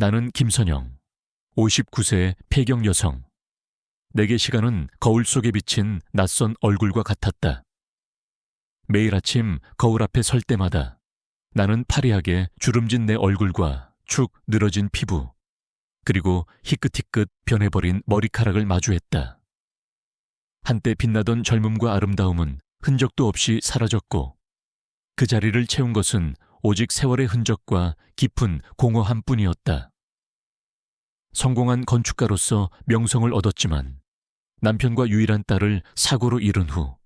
나는 김선영, 59세 폐경 여성. 내게 시간은 거울 속에 비친 낯선 얼굴과 같았다. 매일 아침 거울 앞에 설 때마다 나는 파리하게 주름진 내 얼굴과 축 늘어진 피부, 그리고 희끗희끗 변해버린 머리카락을 마주했다. 한때 빛나던 젊음과 아름다움은 흔적도 없이 사라졌고 그 자리를 채운 것은 오직 세월의 흔적과 깊은 공허함 뿐이었다. 성공한 건축가로서 명성을 얻었지만 남편과 유일한 딸을 사고로 잃은 후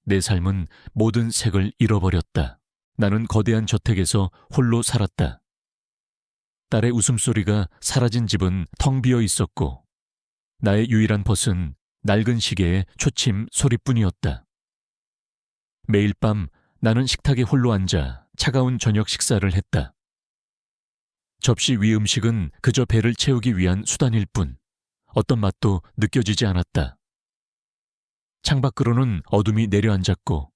내 삶은 모든 색을 잃어버렸다. 나는 거대한 저택에서 홀로 살았다. 딸의 웃음소리가 사라진 집은 텅 비어 있었고 나의 유일한 벗은 낡은 시계의 초침 소리뿐이었다. 매일 밤 나는 식탁에 홀로 앉아 차가운 저녁 식사를 했다. 접시 위 음식은 그저 배를 채우기 위한 수단일 뿐 어떤 맛도 느껴지지 않았다. 창밖으로는 어둠이 내려앉았고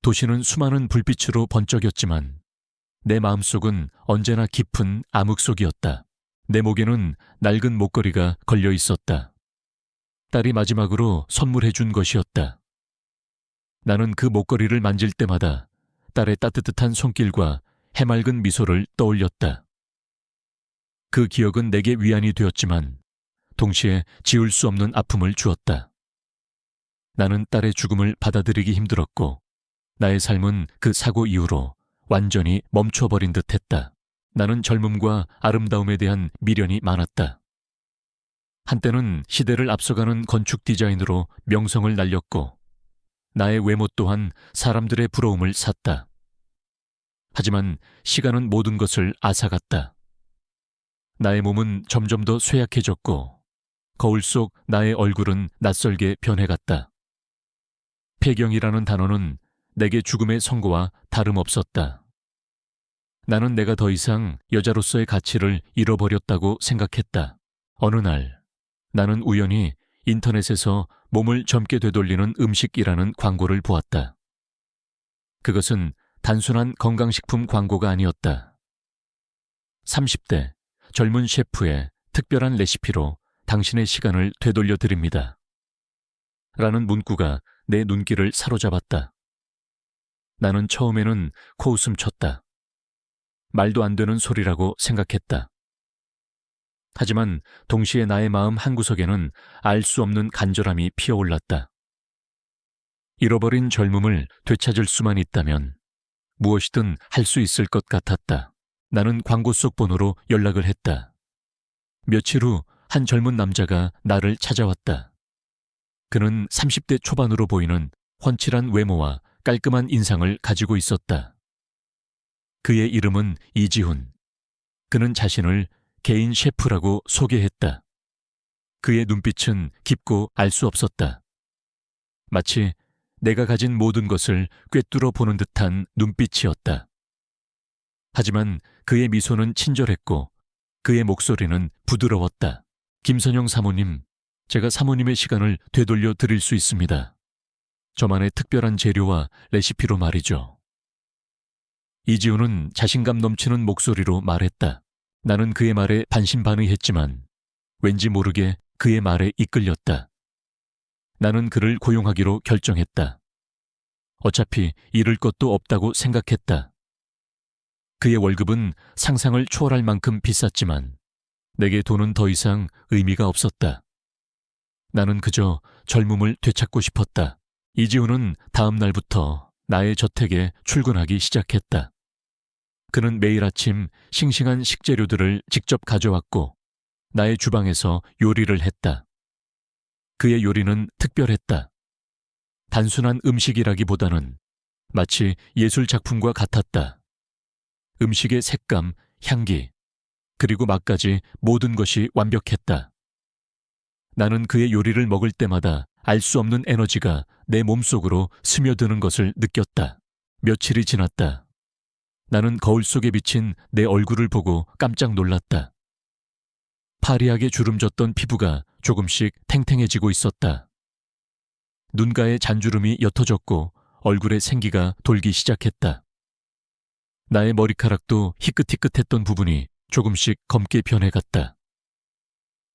도시는 수많은 불빛으로 번쩍였지만 내 마음속은 언제나 깊은 암흑 속이었다. 내 목에는 낡은 목걸이가 걸려 있었다. 딸이 마지막으로 선물해 준 것이었다. 나는 그 목걸이를 만질 때마다 딸의 따뜻한 손길과 해맑은 미소를 떠올렸다. 그 기억은 내게 위안이 되었지만 동시에 지울 수 없는 아픔을 주었다. 나는 딸의 죽음을 받아들이기 힘들었고 나의 삶은 그 사고 이후로 완전히 멈춰버린 듯했다. 나는 젊음과 아름다움에 대한 미련이 많았다. 한때는 시대를 앞서가는 건축 디자인으로 명성을 날렸고 나의 외모 또한 사람들의 부러움을 샀다. 하지만 시간은 모든 것을 앗아갔다. 나의 몸은 점점 더 쇠약해졌고 거울 속 나의 얼굴은 낯설게 변해갔다. 폐경이라는 단어는 내게 죽음의 선고와 다름없었다. 나는 내가 더 이상 여자로서의 가치를 잃어버렸다고 생각했다. 어느 날 나는 우연히 인터넷에서 몸을 젊게 되돌리는 음식이라는 광고를 보았다. 그것은 단순한 건강식품 광고가 아니었다. 30대 젊은 셰프의 특별한 레시피로 당신의 시간을 되돌려 드립니다. 라는 문구가 내 눈길을 사로잡았다. 나는 처음에는 코웃음 쳤다. 말도 안 되는 소리라고 생각했다. 하지만 동시에 나의 마음 한구석에는 알 수 없는 간절함이 피어올랐다. 잃어버린 젊음을 되찾을 수만 있다면 무엇이든 할 수 있을 것 같았다. 나는 광고 속 번호로 연락을 했다. 며칠 후 한 젊은 남자가 나를 찾아왔다. 그는 30대 초반으로 보이는 훤칠한 외모와 깔끔한 인상을 가지고 있었다. 그의 이름은 이지훈. 그는 자신을 개인 셰프라고 소개했다. 그의 눈빛은 깊고 알 수 없었다. 마치 내가 가진 모든 것을 꿰뚫어 보는 듯한 눈빛이었다. 하지만 그의 미소는 친절했고 그의 목소리는 부드러웠다. 김선영 사모님, 제가 사모님의 시간을 되돌려 드릴 수 있습니다. 저만의 특별한 재료와 레시피로 말이죠. 이지훈은 자신감 넘치는 목소리로 말했다. 나는 그의 말에 반신반의했지만 왠지 모르게 그의 말에 이끌렸다. 나는 그를 고용하기로 결정했다. 어차피 잃을 것도 없다고 생각했다. 그의 월급은 상상을 초월할 만큼 비쌌지만 내게 돈은 더 이상 의미가 없었다. 나는 그저 젊음을 되찾고 싶었다. 이지훈은 다음 날부터 나의 저택에 출근하기 시작했다. 그는 매일 아침 싱싱한 식재료들을 직접 가져왔고 나의 주방에서 요리를 했다. 그의 요리는 특별했다. 단순한 음식이라기보다는 마치 예술 작품과 같았다. 음식의 색감, 향기, 그리고 맛까지 모든 것이 완벽했다. 나는 그의 요리를 먹을 때마다 알 수 없는 에너지가 내 몸속으로 스며드는 것을 느꼈다. 며칠이 지났다. 나는 거울 속에 비친 내 얼굴을 보고 깜짝 놀랐다. 파리하게 주름졌던 피부가 조금씩 탱탱해지고 있었다. 눈가에 잔주름이 옅어졌고 얼굴에 생기가 돌기 시작했다. 나의 머리카락도 희끗희끗했던 부분이 조금씩 검게 변해갔다.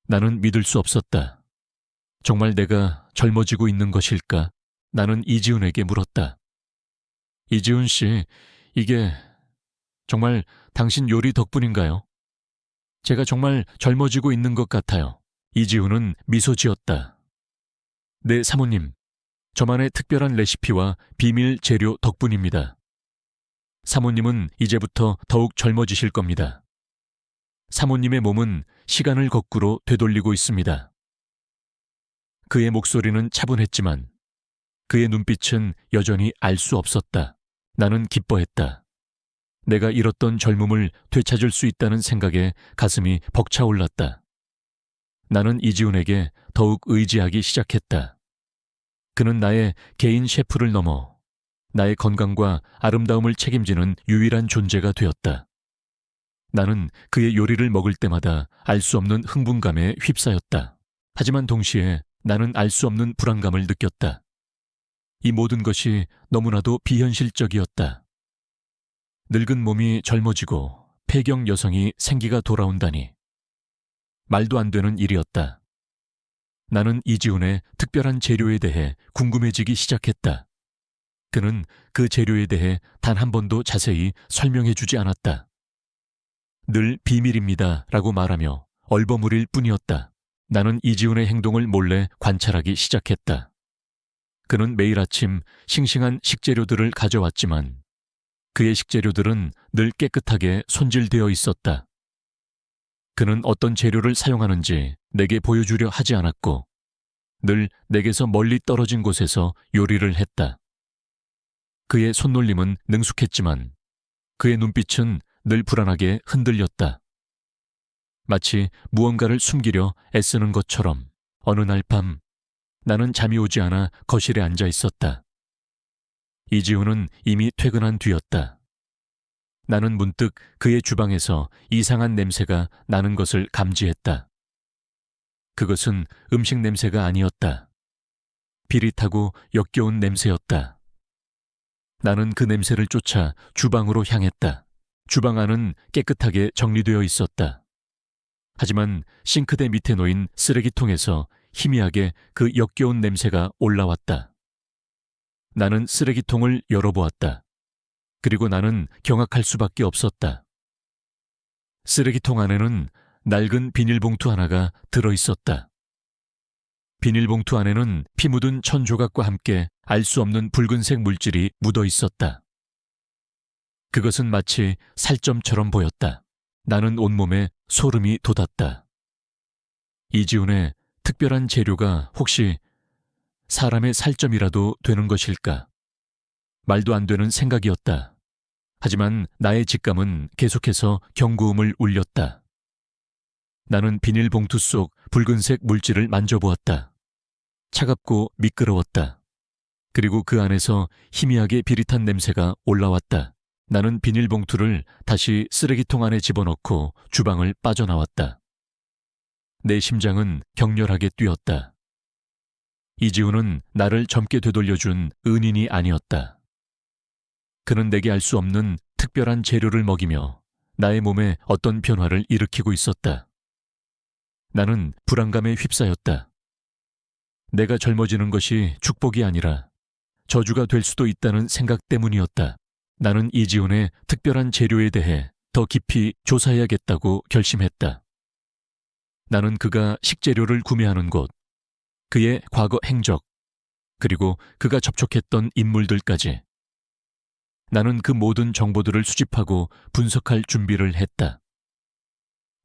나는 믿을 수 없었다. 정말 내가 젊어지고 있는 것일까? 나는 이지훈에게 물었다. 이지훈 씨, 이게 정말 당신 요리 덕분인가요? 제가 정말 젊어지고 있는 것 같아요. 이지훈은 미소 지었다. 네, 사모님. 저만의 특별한 레시피와 비밀 재료 덕분입니다. 사모님은 이제부터 더욱 젊어지실 겁니다. 사모님의 몸은 시간을 거꾸로 되돌리고 있습니다. 그의 목소리는 차분했지만 그의 눈빛은 여전히 알 수 없었다. 나는 기뻐했다. 내가 잃었던 젊음을 되찾을 수 있다는 생각에 가슴이 벅차올랐다. 나는 이지훈에게 더욱 의지하기 시작했다. 그는 나의 개인 셰프를 넘어 나의 건강과 아름다움을 책임지는 유일한 존재가 되었다. 나는 그의 요리를 먹을 때마다 알 수 없는 흥분감에 휩싸였다. 하지만 동시에 나는 알 수 없는 불안감을 느꼈다. 이 모든 것이 너무나도 비현실적이었다. 늙은 몸이 젊어지고 폐경 여성이 생기가 돌아온다니. 말도 안 되는 일이었다. 나는 이지훈의 특별한 재료에 대해 궁금해지기 시작했다. 그는 그 재료에 대해 단 한 번도 자세히 설명해 주지 않았다. 늘 비밀입니다 라고 말하며 얼버무릴 뿐이었다. 나는 이지훈의 행동을 몰래 관찰하기 시작했다. 그는 매일 아침 싱싱한 식재료들을 가져왔지만 그의 식재료들은 늘 깨끗하게 손질되어 있었다. 그는 어떤 재료를 사용하는지 내게 보여주려 하지 않았고 늘 내게서 멀리 떨어진 곳에서 요리를 했다. 그의 손놀림은 능숙했지만 그의 눈빛은 늘 불안하게 흔들렸다. 마치 무언가를 숨기려 애쓰는 것처럼 어느 날 밤 나는 잠이 오지 않아 거실에 앉아 있었다. 이지훈은 이미 퇴근한 뒤였다. 나는 문득 그의 주방에서 이상한 냄새가 나는 것을 감지했다. 그것은 음식 냄새가 아니었다. 비릿하고 역겨운 냄새였다. 나는 그 냄새를 쫓아 주방으로 향했다. 주방 안은 깨끗하게 정리되어 있었다. 하지만 싱크대 밑에 놓인 쓰레기통에서 희미하게 그 역겨운 냄새가 올라왔다. 나는 쓰레기통을 열어보았다. 그리고 나는 경악할 수밖에 없었다. 쓰레기통 안에는 낡은 비닐봉투 하나가 들어있었다. 비닐봉투 안에는 피 묻은 천 조각과 함께 알 수 없는 붉은색 물질이 묻어 있었다. 그것은 마치 살점처럼 보였다. 나는 온몸에 소름이 돋았다. 이지훈의 특별한 재료가 혹시 사람의 살점이라도 되는 것일까? 말도 안 되는 생각이었다. 하지만 나의 직감은 계속해서 경고음을 울렸다. 나는 비닐봉투 속 붉은색 물질을 만져보았다. 차갑고 미끄러웠다. 그리고 그 안에서 희미하게 비릿한 냄새가 올라왔다. 나는 비닐봉투를 다시 쓰레기통 안에 집어넣고 주방을 빠져나왔다. 내 심장은 격렬하게 뛰었다. 이지훈은 나를 젊게 되돌려준 은인이 아니었다. 그는 내게 알 수 없는 특별한 재료를 먹이며 나의 몸에 어떤 변화를 일으키고 있었다. 나는 불안감에 휩싸였다. 내가 젊어지는 것이 축복이 아니라 저주가 될 수도 있다는 생각 때문이었다. 나는 이지훈의 특별한 재료에 대해 더 깊이 조사해야겠다고 결심했다. 나는 그가 식재료를 구매하는 곳, 그의 과거 행적, 그리고 그가 접촉했던 인물들까지. 나는 그 모든 정보들을 수집하고 분석할 준비를 했다.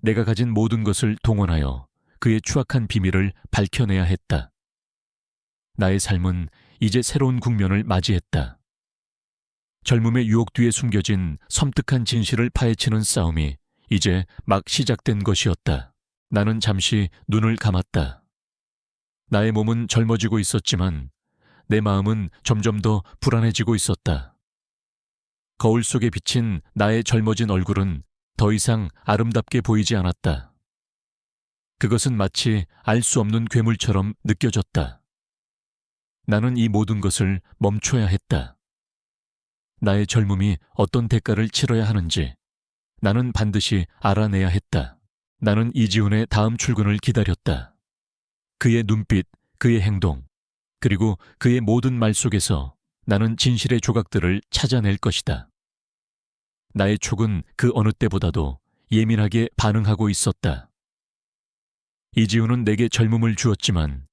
내가 가진 모든 것을 동원하여 그의 추악한 비밀을 밝혀내야 했다. 나의 삶은 이제 새로운 국면을 맞이했다. 젊음의 유혹 뒤에 숨겨진 섬뜩한 진실을 파헤치는 싸움이 이제 막 시작된 것이었다. 나는 잠시 눈을 감았다. 나의 몸은 젊어지고 있었지만 내 마음은 점점 더 불안해지고 있었다. 거울 속에 비친 나의 젊어진 얼굴은 더 이상 아름답게 보이지 않았다. 그것은 마치 알 수 없는 괴물처럼 느껴졌다. 나는 이 모든 것을 멈춰야 했다. 나의 젊음이 어떤 대가를 치러야 하는지, 나는 반드시 알아내야 했다. 나는 이지훈의 다음 출근을 기다렸다. 그의 눈빛, 그의 행동, 그리고 그의 모든 말 속에서 나는 진실의 조각들을 찾아낼 것이다. 나의 촉은 그 어느 때보다도 예민하게 반응하고 있었다. 이지훈은 내게 젊음을 주었지만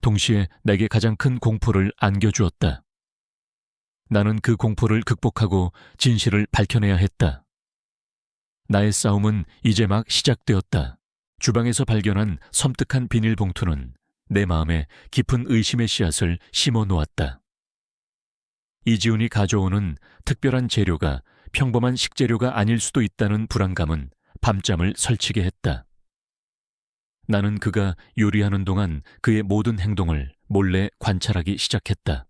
동시에 내게 가장 큰 공포를 안겨주었다. 나는 그 공포를 극복하고 진실을 밝혀내야 했다. 나의 싸움은 이제 막 시작되었다. 주방에서 발견한 섬뜩한 비닐봉투는 내 마음에 깊은 의심의 씨앗을 심어 놓았다. 이지훈이 가져오는 특별한 재료가 평범한 식재료가 아닐 수도 있다는 불안감은 밤잠을 설치게 했다. 나는 그가 요리하는 동안 그의 모든 행동을 몰래 관찰하기 시작했다.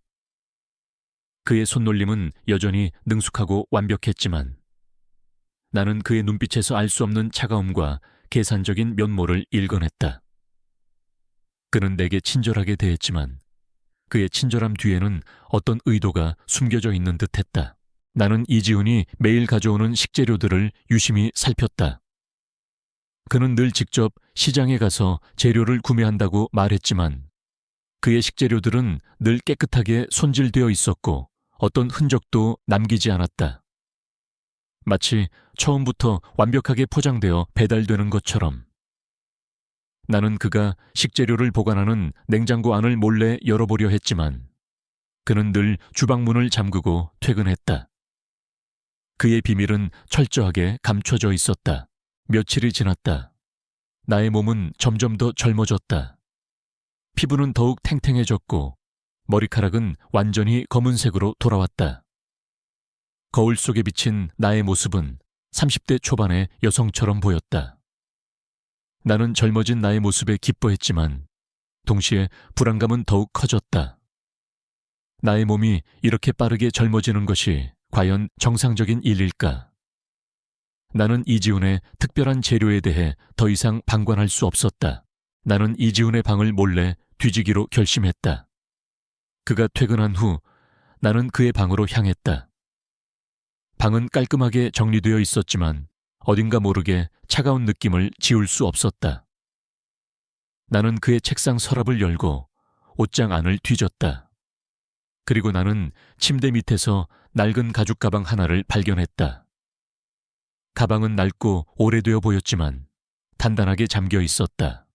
그의 손놀림은 여전히 능숙하고 완벽했지만 나는 그의 눈빛에서 알 수 없는 차가움과 계산적인 면모를 읽어냈다. 그는 내게 친절하게 대했지만 그의 친절함 뒤에는 어떤 의도가 숨겨져 있는 듯했다. 나는 이지훈이 매일 가져오는 식재료들을 유심히 살폈다. 그는 늘 직접 시장에 가서 재료를 구매한다고 말했지만 그의 식재료들은 늘 깨끗하게 손질되어 있었고 어떤 흔적도 남기지 않았다. 마치 처음부터 완벽하게 포장되어 배달되는 것처럼. 나는 그가 식재료를 보관하는 냉장고 안을 몰래 열어보려 했지만 그는 늘 주방문을 잠그고 퇴근했다. 그의 비밀은 철저하게 감춰져 있었다. 며칠이 지났다. 나의 몸은 점점 더 젊어졌다. 피부는 더욱 탱탱해졌고 머리카락은 완전히 검은색으로 돌아왔다. 거울 속에 비친 나의 모습은 30대 초반의 여성처럼 보였다. 나는 젊어진 나의 모습에 기뻐했지만 동시에 불안감은 더욱 커졌다. 나의 몸이 이렇게 빠르게 젊어지는 것이 과연 정상적인 일일까? 나는 이지훈의 특별한 재료에 대해 더 이상 방관할 수 없었다. 나는 이지훈의 방을 몰래 뒤지기로 결심했다. 그가 퇴근한 후 나는 그의 방으로 향했다. 방은 깔끔하게 정리되어 있었지만 어딘가 모르게 차가운 느낌을 지울 수 없었다. 나는 그의 책상 서랍을 열고 옷장 안을 뒤졌다. 그리고 나는 침대 밑에서 낡은 가죽 가방 하나를 발견했다. 가방은 낡고 오래되어 보였지만 단단하게 잠겨 있었다.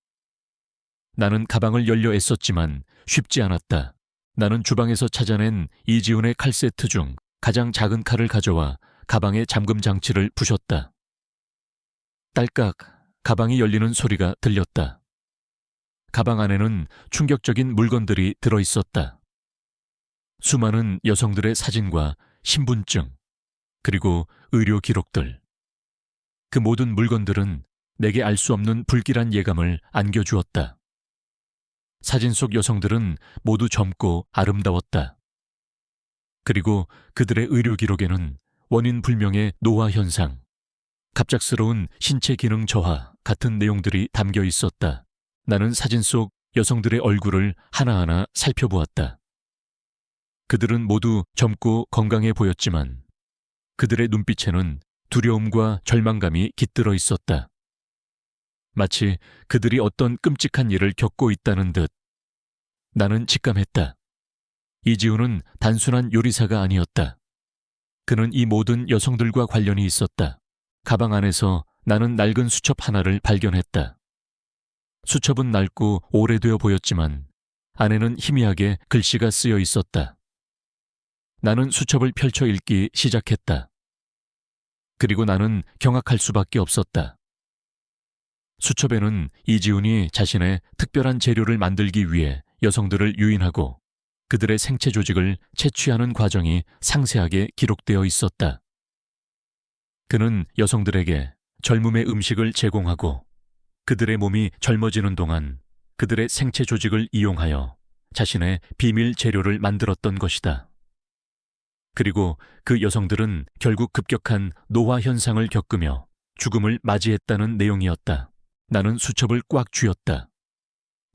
나는 가방을 열려 애썼지만 쉽지 않았다. 나는 주방에서 찾아낸 이지훈의 칼 세트 중 가장 작은 칼을 가져와 가방의 잠금 장치를 부셨다. 딸깍, 가방이 열리는 소리가 들렸다. 가방 안에는 충격적인 물건들이 들어있었다. 수많은 여성들의 사진과 신분증, 그리고 의료 기록들. 그 모든 물건들은 내게 알 수 없는 불길한 예감을 안겨주었다. 사진 속 여성들은 모두 젊고 아름다웠다. 그리고 그들의 의료 기록에는 원인 불명의 노화 현상, 갑작스러운 신체 기능 저하 같은 내용들이 담겨 있었다. 나는 사진 속 여성들의 얼굴을 하나하나 살펴보았다. 그들은 모두 젊고 건강해 보였지만 그들의 눈빛에는 두려움과 절망감이 깃들어 있었다. 마치 그들이 어떤 끔찍한 일을 겪고 있다는 듯. 나는 직감했다. 이지훈은 단순한 요리사가 아니었다. 그는 이 모든 여성들과 관련이 있었다. 가방 안에서 나는 낡은 수첩 하나를 발견했다. 수첩은 낡고 오래되어 보였지만 안에는 희미하게 글씨가 쓰여 있었다. 나는 수첩을 펼쳐 읽기 시작했다. 그리고 나는 경악할 수밖에 없었다. 수첩에는 이지훈이 자신의 특별한 재료를 만들기 위해 여성들을 유인하고 그들의 생체 조직을 채취하는 과정이 상세하게 기록되어 있었다. 그는 여성들에게 젊음의 음식을 제공하고 그들의 몸이 젊어지는 동안 그들의 생체 조직을 이용하여 자신의 비밀 재료를 만들었던 것이다. 그리고 그 여성들은 결국 급격한 노화 현상을 겪으며 죽음을 맞이했다는 내용이었다. 나는 수첩을 꽉 쥐었다.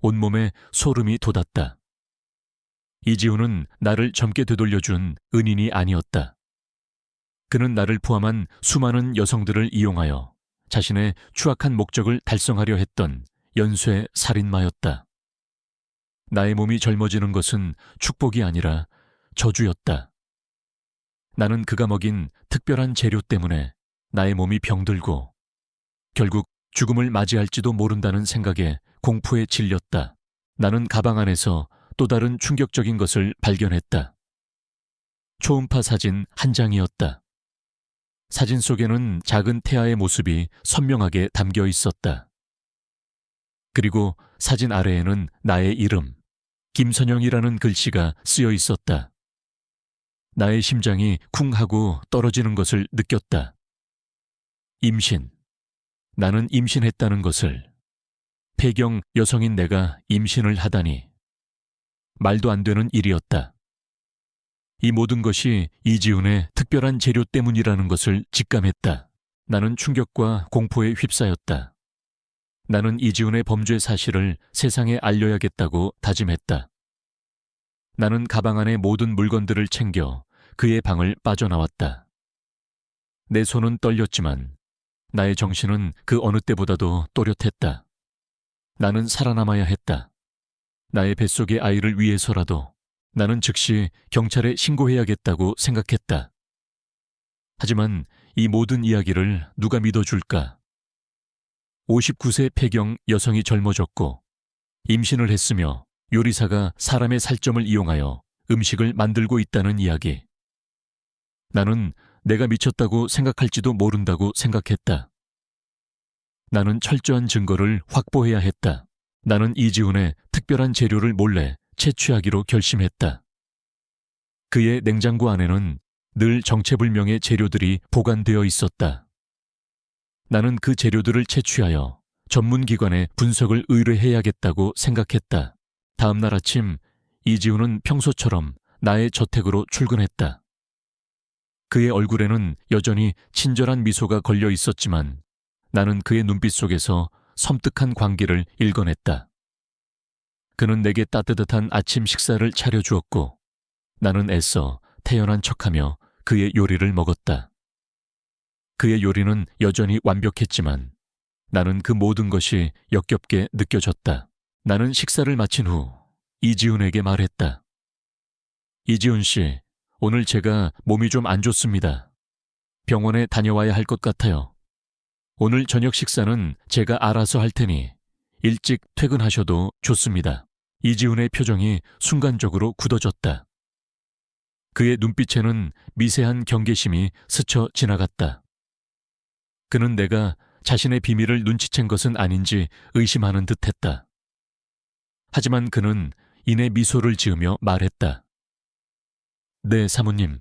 온몸에 소름이 돋았다. 이지훈은 나를 젊게 되돌려준 은인이 아니었다. 그는 나를 포함한 수많은 여성들을 이용하여 자신의 추악한 목적을 달성하려 했던 연쇄 살인마였다. 나의 몸이 젊어지는 것은 축복이 아니라 저주였다. 나는 그가 먹인 특별한 재료 때문에 나의 몸이 병들고 결국 죽음을 맞이할지도 모른다는 생각에 공포에 질렸다. 나는 가방 안에서 또 다른 충격적인 것을 발견했다. 초음파 사진 한 장이었다. 사진 속에는 작은 태아의 모습이 선명하게 담겨 있었다. 그리고 사진 아래에는 나의 이름, 김선영이라는 글씨가 쓰여 있었다. 나의 심장이 쿵 하고 떨어지는 것을 느꼈다. 임신. 나는 임신했다는 것을. 폐경 여성인 내가 임신을 하다니. 말도 안 되는 일이었다. 이 모든 것이 이지훈의 특별한 재료 때문이라는 것을 직감했다. 나는 충격과 공포에 휩싸였다. 나는 이지훈의 범죄 사실을 세상에 알려야겠다고 다짐했다. 나는 가방 안의 모든 물건들을 챙겨 그의 방을 빠져나왔다. 내 손은 떨렸지만 나의 정신은 그 어느 때보다도 또렷했다. 나는 살아남아야 했다. 나의 뱃속의 아이를 위해서라도 나는 즉시 경찰에 신고해야겠다고 생각했다. 하지만 이 모든 이야기를 누가 믿어줄까? 59세 폐경 여성이 젊어졌고 임신을 했으며 요리사가 사람의 살점을 이용하여 음식을 만들고 있다는 이야기. 나는 내가 미쳤다고 생각할지도 모른다고 생각했다. 나는 철저한 증거를 확보해야 했다. 나는 이지훈의 특별한 재료를 몰래 채취하기로 결심했다. 그의 냉장고 안에는 늘 정체불명의 재료들이 보관되어 있었다. 나는 그 재료들을 채취하여 전문기관에 분석을 의뢰해야겠다고 생각했다. 다음 날 아침 이지훈은 평소처럼 나의 저택으로 출근했다. 그의 얼굴에는 여전히 친절한 미소가 걸려 있었지만 나는 그의 눈빛 속에서 섬뜩한 광기를 읽어냈다. 그는 내게 따뜻한 아침 식사를 차려주었고 나는 애써 태연한 척하며 그의 요리를 먹었다. 그의 요리는 여전히 완벽했지만 나는 그 모든 것이 역겹게 느껴졌다. 나는 식사를 마친 후 이지훈에게 말했다. 이지훈 씨, 오늘 제가 몸이 좀 안 좋습니다. 병원에 다녀와야 할 것 같아요. 오늘 저녁 식사는 제가 알아서 할 테니 일찍 퇴근하셔도 좋습니다. 이지훈의 표정이 순간적으로 굳어졌다. 그의 눈빛에는 미세한 경계심이 스쳐 지나갔다. 그는 내가 자신의 비밀을 눈치챈 것은 아닌지 의심하는 듯했다. 하지만 그는 이내 미소를 지으며 말했다. 네, 사모님.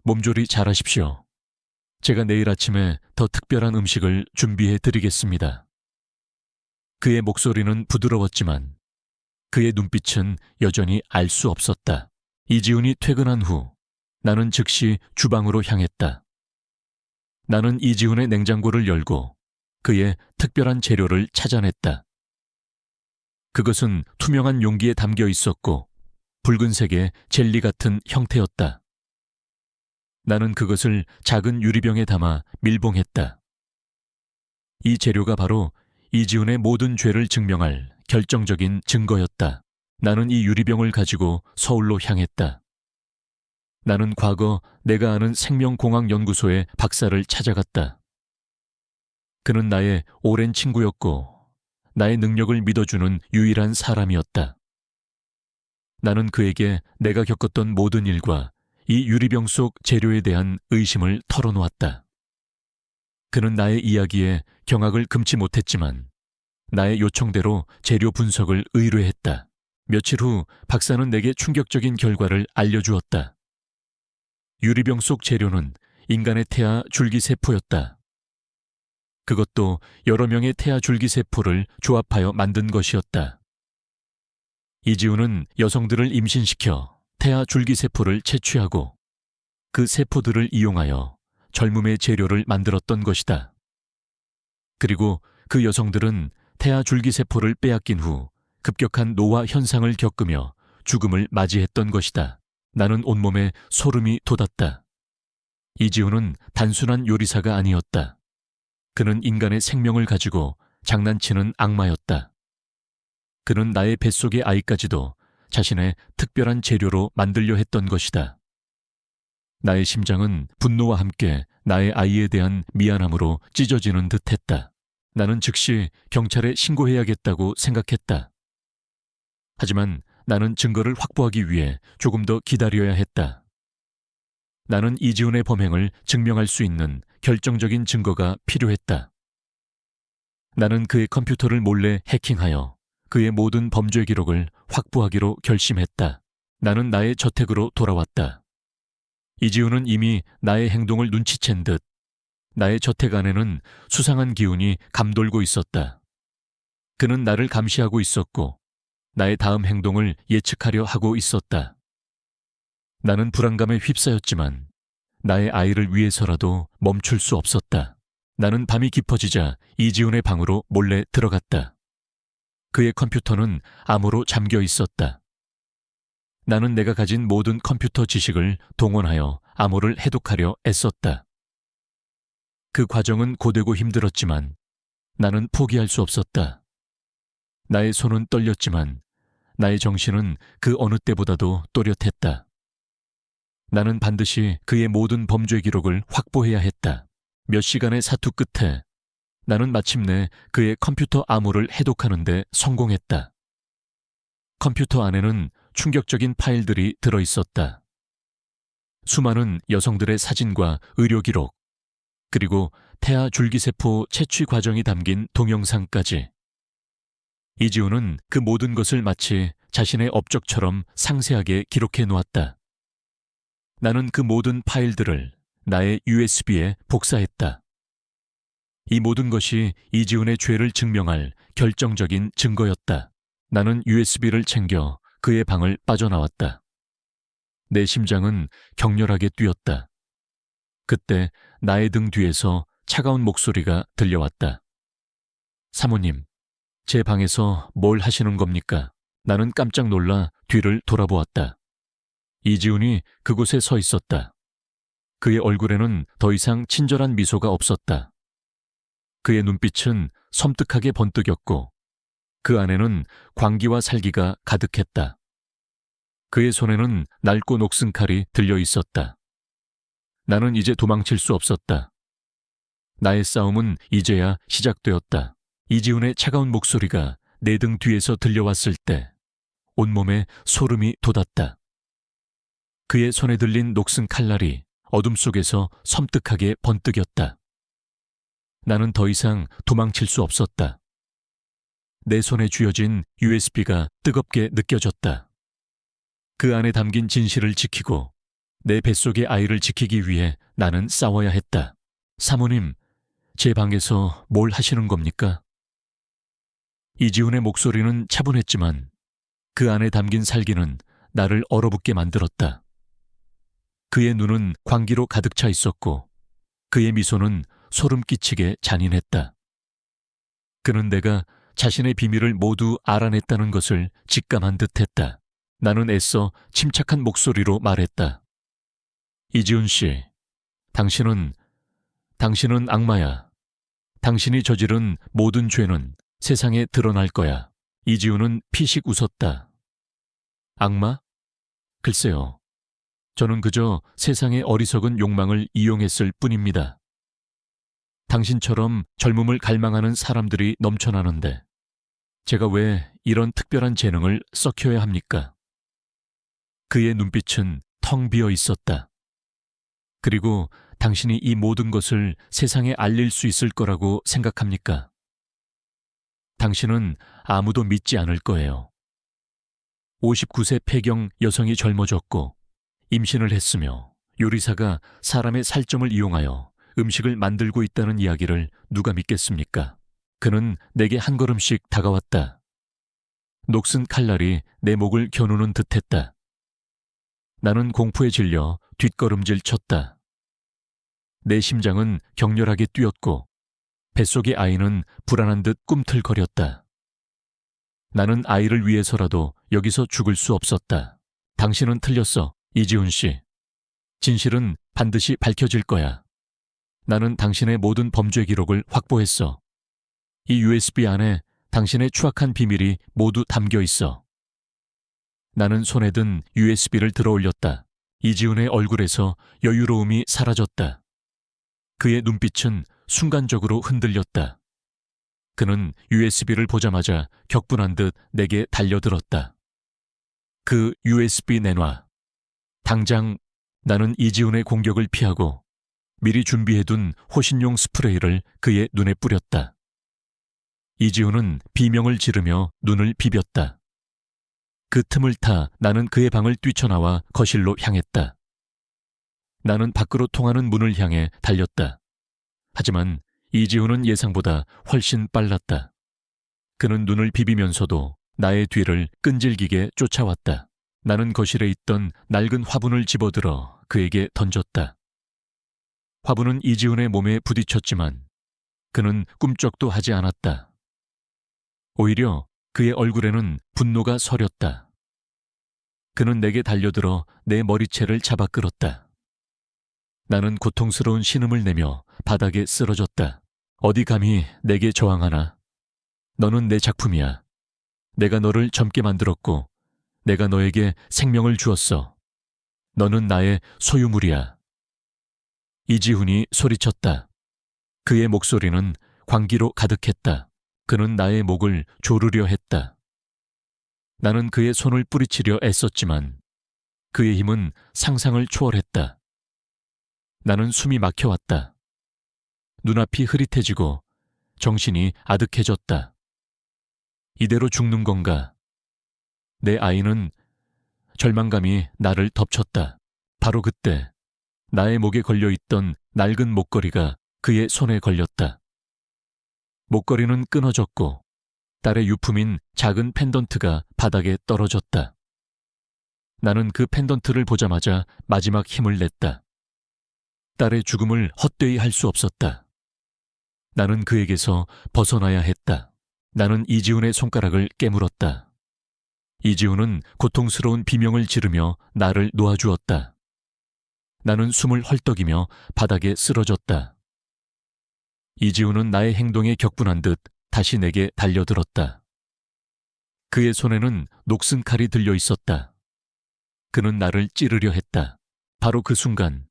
몸조리 잘하십시오. 제가 내일 아침에 더 특별한 음식을 준비해 드리겠습니다. 그의 목소리는 부드러웠지만 그의 눈빛은 여전히 알 수 없었다. 이지훈이 퇴근한 후 나는 즉시 주방으로 향했다. 나는 이지훈의 냉장고를 열고 그의 특별한 재료를 찾아냈다. 그것은 투명한 용기에 담겨 있었고 붉은색의 젤리 같은 형태였다. 나는 그것을 작은 유리병에 담아 밀봉했다. 이 재료가 바로 이지훈의 모든 죄를 증명할 결정적인 증거였다. 나는 이 유리병을 가지고 서울로 향했다. 나는 과거 내가 아는 생명공학연구소의 박사를 찾아갔다. 그는 나의 오랜 친구였고 나의 능력을 믿어주는 유일한 사람이었다. 나는 그에게 내가 겪었던 모든 일과 이 유리병 속 재료에 대한 의심을 털어놓았다. 그는 나의 이야기에 경악을 금치 못했지만 나의 요청대로 재료 분석을 의뢰했다. 며칠 후 박사는 내게 충격적인 결과를 알려주었다. 유리병 속 재료는 인간의 태아 줄기세포였다. 그것도 여러 명의 태아 줄기세포를 조합하여 만든 것이었다. 이지훈은 여성들을 임신시켜 태아 줄기세포를 채취하고 그 세포들을 이용하여 젊음의 재료를 만들었던 것이다. 그리고 그 여성들은 태아 줄기세포를 빼앗긴 후 급격한 노화 현상을 겪으며 죽음을 맞이했던 것이다. 나는 온몸에 소름이 돋았다. 이지훈은 단순한 요리사가 아니었다. 그는 인간의 생명을 가지고 장난치는 악마였다. 그는 나의 뱃속의 아이까지도 자신의 특별한 재료로 만들려 했던 것이다. 나의 심장은 분노와 함께 나의 아이에 대한 미안함으로 찢어지는 듯했다. 나는 즉시 경찰에 신고해야겠다고 생각했다. 하지만 나는 증거를 확보하기 위해 조금 더 기다려야 했다. 나는 이지훈의 범행을 증명할 수 있는 결정적인 증거가 필요했다. 나는 그의 컴퓨터를 몰래 해킹하여 그의 모든 범죄 기록을 확보하기로 결심했다. 나는 나의 저택으로 돌아왔다. 이지훈은 이미 나의 행동을 눈치챈 듯 나의 저택 안에는 수상한 기운이 감돌고 있었다. 그는 나를 감시하고 있었고 나의 다음 행동을 예측하려 하고 있었다. 나는 불안감에 휩싸였지만 나의 아이를 위해서라도 멈출 수 없었다. 나는 밤이 깊어지자 이지훈의 방으로 몰래 들어갔다. 그의 컴퓨터는 암호로 잠겨 있었다. 나는 내가 가진 모든 컴퓨터 지식을 동원하여 암호를 해독하려 애썼다. 그 과정은 고되고 힘들었지만 나는 포기할 수 없었다. 나의 손은 떨렸지만 나의 정신은 그 어느 때보다도 또렷했다. 나는 반드시 그의 모든 범죄 기록을 확보해야 했다. 몇 시간의 사투 끝에 나는 마침내 그의 컴퓨터 암호를 해독하는 데 성공했다. 컴퓨터 안에는 충격적인 파일들이 들어있었다. 수많은 여성들의 사진과 의료 기록, 그리고 태아 줄기세포 채취 과정이 담긴 동영상까지. 이지훈은 그 모든 것을 마치 자신의 업적처럼 상세하게 기록해 놓았다. 나는 그 모든 파일들을 나의 USB에 복사했다. 이 모든 것이 이지훈의 죄를 증명할 결정적인 증거였다. 나는 USB를 챙겨 그의 방을 빠져나왔다. 내 심장은 격렬하게 뛰었다. 그때 나의 등 뒤에서 차가운 목소리가 들려왔다. 사모님, 제 방에서 뭘 하시는 겁니까? 나는 깜짝 놀라 뒤를 돌아보았다. 이지훈이 그곳에 서 있었다. 그의 얼굴에는 더 이상 친절한 미소가 없었다. 그의 눈빛은 섬뜩하게 번뜩였고 그 안에는 광기와 살기가 가득했다. 그의 손에는 낡고 녹슨 칼이 들려 있었다. 나는 이제 도망칠 수 없었다. 나의 싸움은 이제야 시작되었다. 이지훈의 차가운 목소리가 내 등 뒤에서 들려왔을 때 온몸에 소름이 돋았다. 그의 손에 들린 녹슨 칼날이 어둠 속에서 섬뜩하게 번뜩였다. 나는 더 이상 도망칠 수 없었다. 내 손에 쥐어진 USB가 뜨겁게 느껴졌다. 그 안에 담긴 진실을 지키고 내 뱃속의 아이를 지키기 위해 나는 싸워야 했다. 사모님, 제 방에서 뭘 하시는 겁니까? 이지훈의 목소리는 차분했지만 그 안에 담긴 살기는 나를 얼어붙게 만들었다. 그의 눈은 광기로 가득 차 있었고 그의 미소는 소름 끼치게 잔인했다. 그는 내가 자신의 비밀을 모두 알아냈다는 것을 직감한 듯했다. 나는 애써 침착한 목소리로 말했다. 이지훈 씨, 당신은 악마야. 당신이 저지른 모든 죄는 세상에 드러날 거야. 이지훈은 피식 웃었다. 악마? 글쎄요. 저는 그저 세상의 어리석은 욕망을 이용했을 뿐입니다. 당신처럼 젊음을 갈망하는 사람들이 넘쳐나는데 제가 왜 이런 특별한 재능을 썩혀야 합니까? 그의 눈빛은 텅 비어 있었다. 그리고 당신이 이 모든 것을 세상에 알릴 수 있을 거라고 생각합니까? 당신은 아무도 믿지 않을 거예요. 59세 폐경 여성이 젊어졌고 임신을 했으며 요리사가 사람의 살점을 이용하여 음식을 만들고 있다는 이야기를 누가 믿겠습니까? 그는 내게 한 걸음씩 다가왔다. 녹슨 칼날이 내 목을 겨누는 듯했다. 나는 공포에 질려 뒷걸음질 쳤다. 내 심장은 격렬하게 뛰었고 뱃속의 아이는 불안한 듯 꿈틀거렸다. 나는 아이를 위해서라도 여기서 죽을 수 없었다. 당신은 틀렸어, 이지훈 씨. 진실은 반드시 밝혀질 거야. 나는 당신의 모든 범죄 기록을 확보했어. 이 USB 안에 당신의 추악한 비밀이 모두 담겨 있어. 나는 손에 든 USB를 들어 올렸다. 이지훈의 얼굴에서 여유로움이 사라졌다. 그의 눈빛은 순간적으로 흔들렸다. 그는 USB를 보자마자 격분한 듯 내게 달려들었다. 그 USB 내놔. 당장. 나는 이지훈의 공격을 피하고 미리 준비해둔 호신용 스프레이를 그의 눈에 뿌렸다. 이지훈은 비명을 지르며 눈을 비볐다. 그 틈을 타 나는 그의 방을 뛰쳐나와 거실로 향했다. 나는 밖으로 통하는 문을 향해 달렸다. 하지만 이지훈은 예상보다 훨씬 빨랐다. 그는 눈을 비비면서도 나의 뒤를 끈질기게 쫓아왔다. 나는 거실에 있던 낡은 화분을 집어들어 그에게 던졌다. 화분은 이지훈의 몸에 부딪혔지만 그는 꿈쩍도 하지 않았다. 오히려 그의 얼굴에는 분노가 서렸다. 그는 내게 달려들어 내 머리채를 잡아 끌었다. 나는 고통스러운 신음을 내며 바닥에 쓰러졌다. 어디 감히 내게 저항하나? 너는 내 작품이야. 내가 너를 젊게 만들었고 내가 너에게 생명을 주었어. 너는 나의 소유물이야. 이지훈이 소리쳤다. 그의 목소리는 광기로 가득했다. 그는 나의 목을 조르려 했다. 나는 그의 손을 뿌리치려 애썼지만 그의 힘은 상상을 초월했다. 나는 숨이 막혀왔다. 눈앞이 흐릿해지고 정신이 아득해졌다. 이대로 죽는 건가? 내 아이는 절망감이 나를 덮쳤다. 바로 그때 나의 목에 걸려있던 낡은 목걸이가 그의 손에 걸렸다. 목걸이는 끊어졌고 딸의 유품인 작은 펜던트가 바닥에 떨어졌다. 나는 그 펜던트를 보자마자 마지막 힘을 냈다. 딸의 죽음을 헛되이 할 수 없었다. 나는 그에게서 벗어나야 했다. 나는 이지훈의 손가락을 깨물었다. 이지훈은 고통스러운 비명을 지르며 나를 놓아주었다. 나는 숨을 헐떡이며 바닥에 쓰러졌다. 이지훈은 나의 행동에 격분한 듯 다시 내게 달려들었다. 그의 손에는 녹슨 칼이 들려 있었다. 그는 나를 찌르려 했다. 바로 그 순간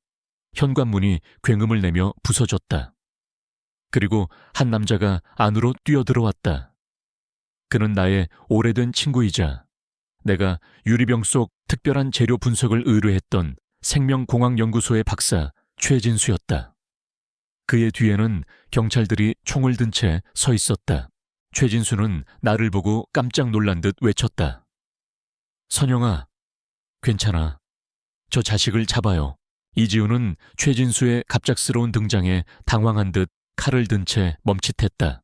현관문이 굉음을 내며 부서졌다. 그리고 한 남자가 안으로 뛰어들어왔다. 그는 나의 오래된 친구이자 내가 유리병 속 특별한 재료 분석을 의뢰했던 생명공학연구소의 박사 최진수였다. 그의 뒤에는 경찰들이 총을 든 채 서 있었다. 최진수는 나를 보고 깜짝 놀란 듯 외쳤다. 선영아, 괜찮아. 저 자식을 잡아요. 이지훈은 최진수의 갑작스러운 등장에 당황한 듯 칼을 든 채 멈칫했다.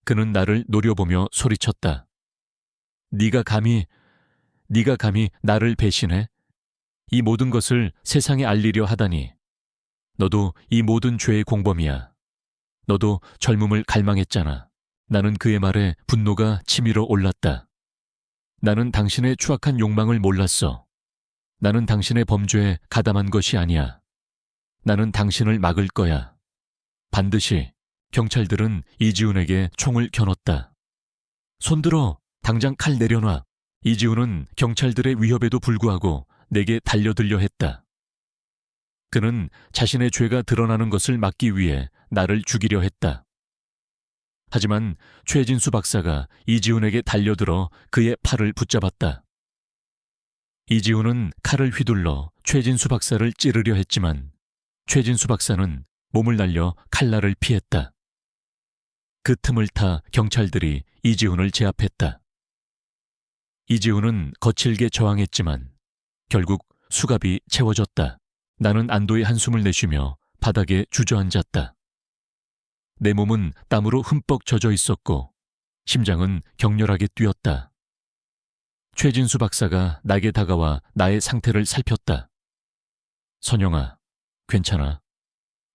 그는 나를 노려보며 소리쳤다. 네가 감히 나를 배신해? 이 모든 것을 세상에 알리려 하다니. 너도 이 모든 죄의 공범이야. 너도 젊음을 갈망했잖아. 나는 그의 말에 분노가 치밀어 올랐다. 나는 당신의 추악한 욕망을 몰랐어. 나는 당신의 범죄에 가담한 것이 아니야. 나는 당신을 막을 거야. 반드시. 경찰들은 이지훈에게 총을 겨눴다. 손들어! 당장 칼 내려놔! 이지훈은 경찰들의 위협에도 불구하고 내게 달려들려 했다. 그는 자신의 죄가 드러나는 것을 막기 위해 나를 죽이려 했다. 하지만 최진수 박사가 이지훈에게 달려들어 그의 팔을 붙잡았다. 이지훈은 칼을 휘둘러 최진수 박사를 찌르려 했지만 최진수 박사는 몸을 날려 칼날을 피했다. 그 틈을 타 경찰들이 이지훈을 제압했다. 이지훈은 거칠게 저항했지만 결국 수갑이 채워졌다. 나는 안도의 한숨을 내쉬며 바닥에 주저앉았다. 내 몸은 땀으로 흠뻑 젖어 있었고 심장은 격렬하게 뛰었다. 최진수 박사가 나에게 다가와 나의 상태를 살폈다. 선영아, 괜찮아.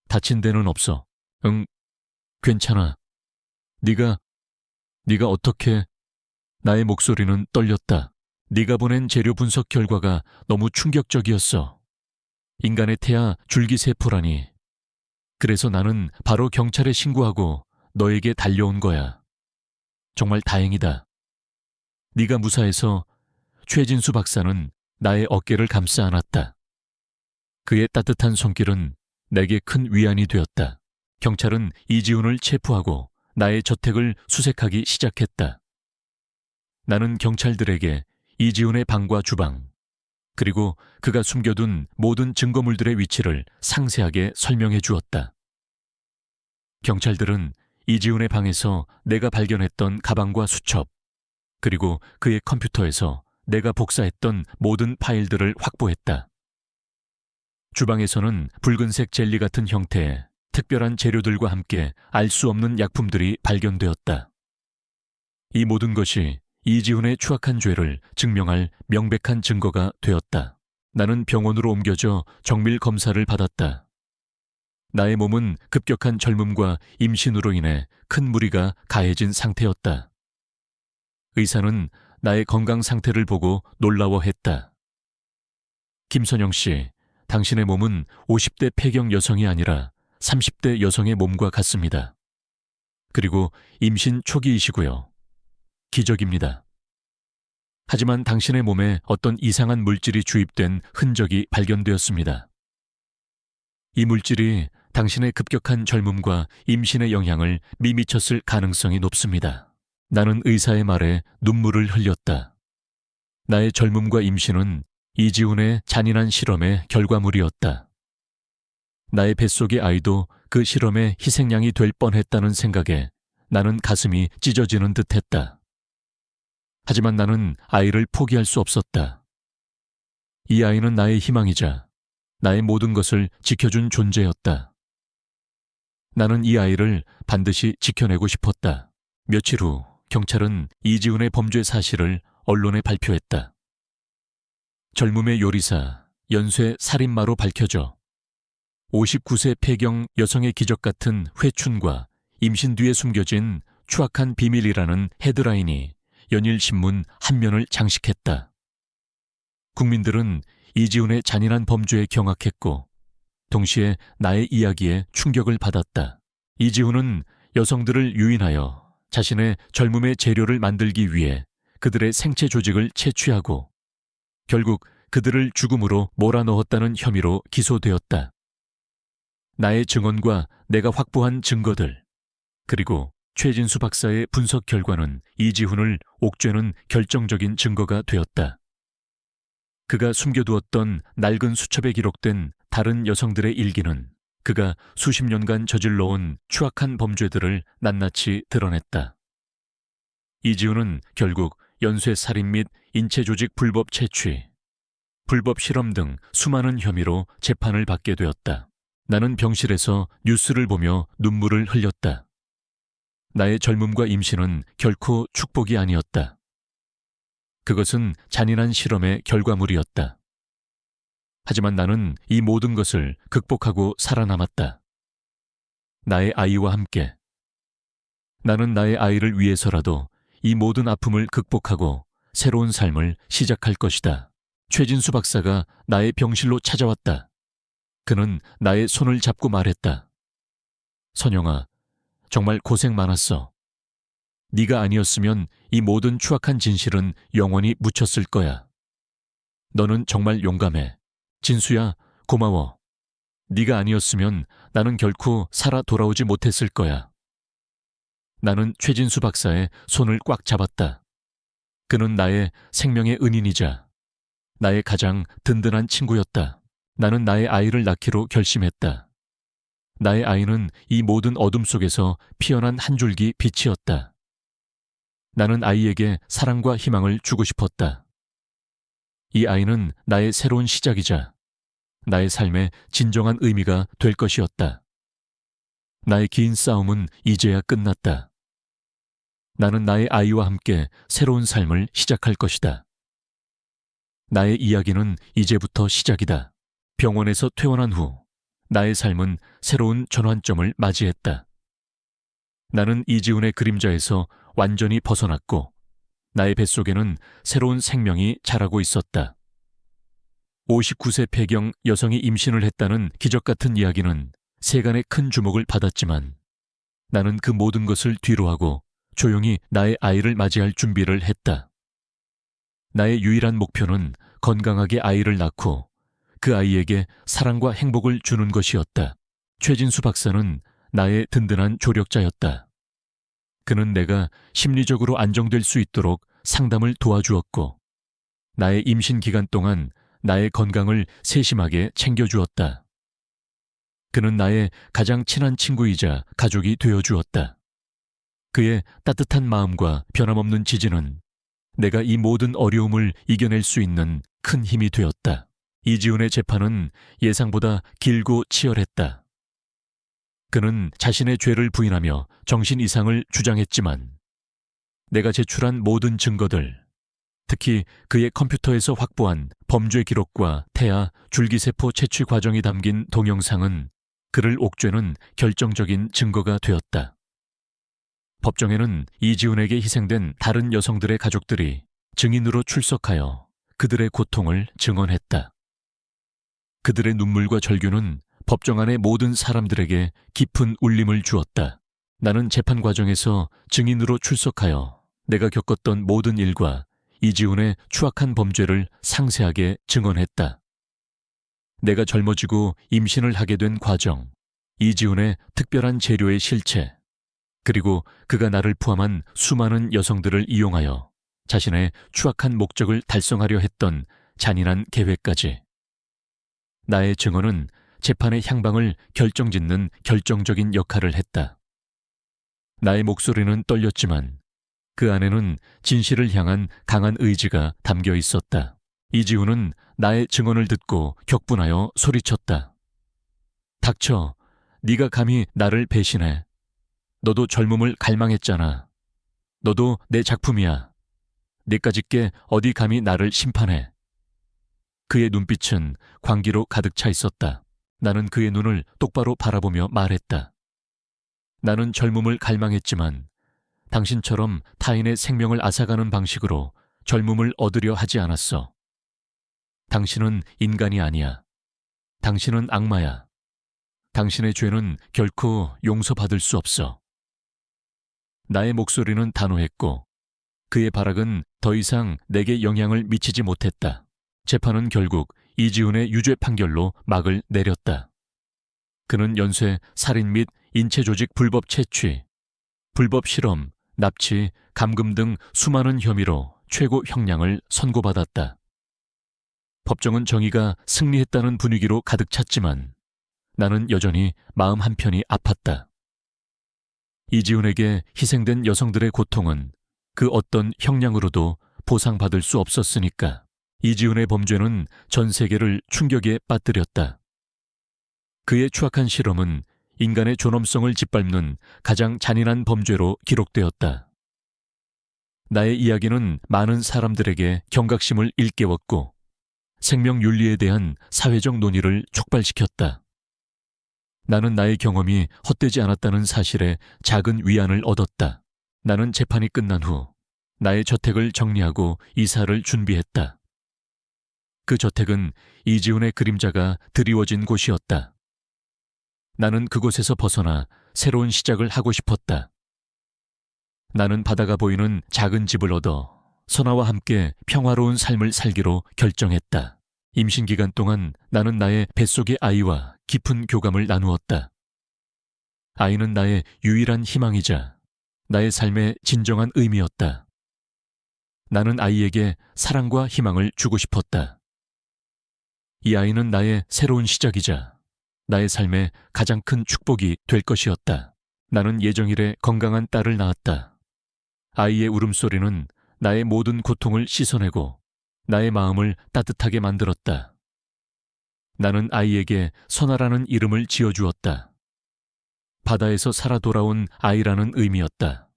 다친 데는 없어. 응, 괜찮아. 네가 어떻게... 나의 목소리는 떨렸다. 네가 보낸 재료 분석 결과가 너무 충격적이었어. 인간의 태아 줄기세포라니. 그래서 나는 바로 경찰에 신고하고 너에게 달려온 거야. 정말 다행이다. 네가 무사해서. 최진수 박사는 나의 어깨를 감싸 안았다. 그의 따뜻한 손길은 내게 큰 위안이 되었다. 경찰은 이지훈을 체포하고 나의 저택을 수색하기 시작했다. 나는 경찰들에게 이지훈의 방과 주방, 그리고 그가 숨겨둔 모든 증거물들의 위치를 상세하게 설명해 주었다. 경찰들은 이지훈의 방에서 내가 발견했던 가방과 수첩, 그리고 그의 컴퓨터에서 내가 복사했던 모든 파일들을 확보했다. 주방에서는 붉은색 젤리 같은 형태의 특별한 재료들과 함께 알 수 없는 약품들이 발견되었다. 이 모든 것이 이지훈의 추악한 죄를 증명할 명백한 증거가 되었다. 나는 병원으로 옮겨져 정밀 검사를 받았다. 나의 몸은 급격한 젊음과 임신으로 인해 큰 무리가 가해진 상태였다. 의사는 나의 건강 상태를 보고 놀라워했다. 김선영 씨, 당신의 몸은 50대 폐경 여성이 아니라 30대 여성의 몸과 같습니다. 그리고 임신 초기이시고요. 기적입니다. 하지만 당신의 몸에 어떤 이상한 물질이 주입된 흔적이 발견되었습니다. 이 물질이 당신의 급격한 젊음과 임신의 영향을 미미쳤을 가능성이 높습니다. 나는 의사의 말에 눈물을 흘렸다. 나의 젊음과 임신은 이지훈의 잔인한 실험의 결과물이었다. 나의 뱃속의 아이도 그 실험의 희생양이 될 뻔했다는 생각에 나는 가슴이 찢어지는 듯했다. 하지만 나는 아이를 포기할 수 없었다. 이 아이는 나의 희망이자 나의 모든 것을 지켜준 존재였다. 나는 이 아이를 반드시 지켜내고 싶었다. 며칠 후 경찰은 이지훈의 범죄 사실을 언론에 발표했다. 젊음의 요리사, 연쇄 살인마로 밝혀져 59세 폐경 여성의 기적 같은 회춘과 임신 뒤에 숨겨진 추악한 비밀이라는 헤드라인이 연일신문 한 면을 장식했다. 국민들은 이지훈의 잔인한 범죄에 경악했고 동시에 나의 이야기에 충격을 받았다. 이지훈은 여성들을 유인하여 자신의 젊음의 재료를 만들기 위해 그들의 생체 조직을 채취하고 결국 그들을 죽음으로 몰아넣었다는 혐의로 기소되었다. 나의 증언과 내가 확보한 증거들, 그리고 최진수 박사의 분석 결과는 이지훈을 옥죄는 결정적인 증거가 되었다. 그가 숨겨두었던 낡은 수첩에 기록된 다른 여성들의 일기는 그가 수십 년간 저질러온 추악한 범죄들을 낱낱이 드러냈다. 이지훈은 결국 연쇄살인 및 인체조직 불법 채취, 불법 실험 등 수많은 혐의로 재판을 받게 되었다. 나는 병실에서 뉴스를 보며 눈물을 흘렸다. 나의 젊음과 임신은 결코 축복이 아니었다. 그것은 잔인한 실험의 결과물이었다. 하지만 나는 이 모든 것을 극복하고 살아남았다. 나의 아이와 함께. 나는 나의 아이를 위해서라도 이 모든 아픔을 극복하고 새로운 삶을 시작할 것이다. 최진수 박사가 나의 병실로 찾아왔다. 그는 나의 손을 잡고 말했다. 선영아, 정말 고생 많았어. 네가 아니었으면 이 모든 추악한 진실은 영원히 묻혔을 거야. 너는 정말 용감해. 진수야, 고마워. 네가 아니었으면 나는 결코 살아 돌아오지 못했을 거야. 나는 최진수 박사의 손을 꽉 잡았다. 그는 나의 생명의 은인이자 나의 가장 든든한 친구였다. 나는 나의 아이를 낳기로 결심했다. 나의 아이는 이 모든 어둠 속에서 피어난 한 줄기 빛이었다. 나는 아이에게 사랑과 희망을 주고 싶었다. 이 아이는 나의 새로운 시작이자 나의 삶의 진정한 의미가 될 것이었다. 나의 긴 싸움은 이제야 끝났다. 나는 나의 아이와 함께 새로운 삶을 시작할 것이다. 나의 이야기는 이제부터 시작이다. 병원에서 퇴원한 후 나의 삶은 새로운 전환점을 맞이했다. 나는 이지훈의 그림자에서 완전히 벗어났고 나의 뱃속에는 새로운 생명이 자라고 있었다. 59세 폐경 여성이 임신을 했다는 기적 같은 이야기는 세간의 큰 주목을 받았지만 나는 그 모든 것을 뒤로하고 조용히 나의 아이를 맞이할 준비를 했다. 나의 유일한 목표는 건강하게 아이를 낳고 그 아이에게 사랑과 행복을 주는 것이었다. 최진수 박사는 나의 든든한 조력자였다. 그는 내가 심리적으로 안정될 수 있도록 상담을 도와주었고 나의 임신 기간 동안 나의 건강을 세심하게 챙겨주었다. 그는 나의 가장 친한 친구이자 가족이 되어주었다. 그의 따뜻한 마음과 변함없는 지지는 내가 이 모든 어려움을 이겨낼 수 있는 큰 힘이 되었다. 이지훈의 재판은 예상보다 길고 치열했다. 그는 자신의 죄를 부인하며 정신 이상을 주장했지만 내가 제출한 모든 증거들, 특히 그의 컴퓨터에서 확보한 범죄 기록과 태아, 줄기세포 채취 과정이 담긴 동영상은 그를 옥죄는 결정적인 증거가 되었다. 법정에는 이지훈에게 희생된 다른 여성들의 가족들이 증인으로 출석하여 그들의 고통을 증언했다. 그들의 눈물과 절규는 법정 안의 모든 사람들에게 깊은 울림을 주었다. 나는 재판 과정에서 증인으로 출석하여 내가 겪었던 모든 일과 이지훈의 추악한 범죄를 상세하게 증언했다. 내가 젊어지고 임신을 하게 된 과정, 이지훈의 특별한 재료의 실체, 그리고 그가 나를 포함한 수많은 여성들을 이용하여 자신의 추악한 목적을 달성하려 했던 잔인한 계획까지. 나의 증언은 재판의 향방을 결정짓는 결정적인 역할을 했다. 나의 목소리는 떨렸지만 그 안에는 진실을 향한 강한 의지가 담겨 있었다. 이지훈은 나의 증언을 듣고 격분하여 소리쳤다. 닥쳐, 네가 감히 나를 배신해. 너도 젊음을 갈망했잖아. 너도 내 작품이야. 내까짓게 어디 감히 나를 심판해. 그의 눈빛은 광기로 가득 차 있었다. 나는 그의 눈을 똑바로 바라보며 말했다. 나는 젊음을 갈망했지만 당신처럼 타인의 생명을 앗아가는 방식으로 젊음을 얻으려 하지 않았어. 당신은 인간이 아니야. 당신은 악마야. 당신의 죄는 결코 용서받을 수 없어. 나의 목소리는 단호했고 그의 발악은 더 이상 내게 영향을 미치지 못했다. 재판은 결국 이지훈의 유죄 판결로 막을 내렸다. 그는 연쇄, 살인 및 인체조직 불법 채취, 불법 실험, 납치, 감금 등 수많은 혐의로 최고 형량을 선고받았다. 법정은 정의가 승리했다는 분위기로 가득 찼지만 나는 여전히 마음 한편이 아팠다. 이지훈에게 희생된 여성들의 고통은 그 어떤 형량으로도 보상받을 수 없었으니까. 이지훈의 범죄는 전 세계를 충격에 빠뜨렸다. 그의 추악한 실험은 인간의 존엄성을 짓밟는 가장 잔인한 범죄로 기록되었다. 나의 이야기는 많은 사람들에게 경각심을 일깨웠고 생명윤리에 대한 사회적 논의를 촉발시켰다. 나는 나의 경험이 헛되지 않았다는 사실에 작은 위안을 얻었다. 나는 재판이 끝난 후 나의 저택을 정리하고 이사를 준비했다. 그 저택은 이지훈의 그림자가 드리워진 곳이었다. 나는 그곳에서 벗어나 새로운 시작을 하고 싶었다. 나는 바다가 보이는 작은 집을 얻어 선아와 함께 평화로운 삶을 살기로 결정했다. 임신 기간 동안 나는 나의 뱃속의 아이와 깊은 교감을 나누었다. 아이는 나의 유일한 희망이자 나의 삶의 진정한 의미였다. 나는 아이에게 사랑과 희망을 주고 싶었다. 이 아이는 나의 새로운 시작이자 나의 삶의 가장 큰 축복이 될 것이었다. 나는 예정일에 건강한 딸을 낳았다. 아이의 울음소리는 나의 모든 고통을 씻어내고 나의 마음을 따뜻하게 만들었다. 나는 아이에게 선아라는 이름을 지어주었다. 바다에서 살아 돌아온 아이라는 의미였다.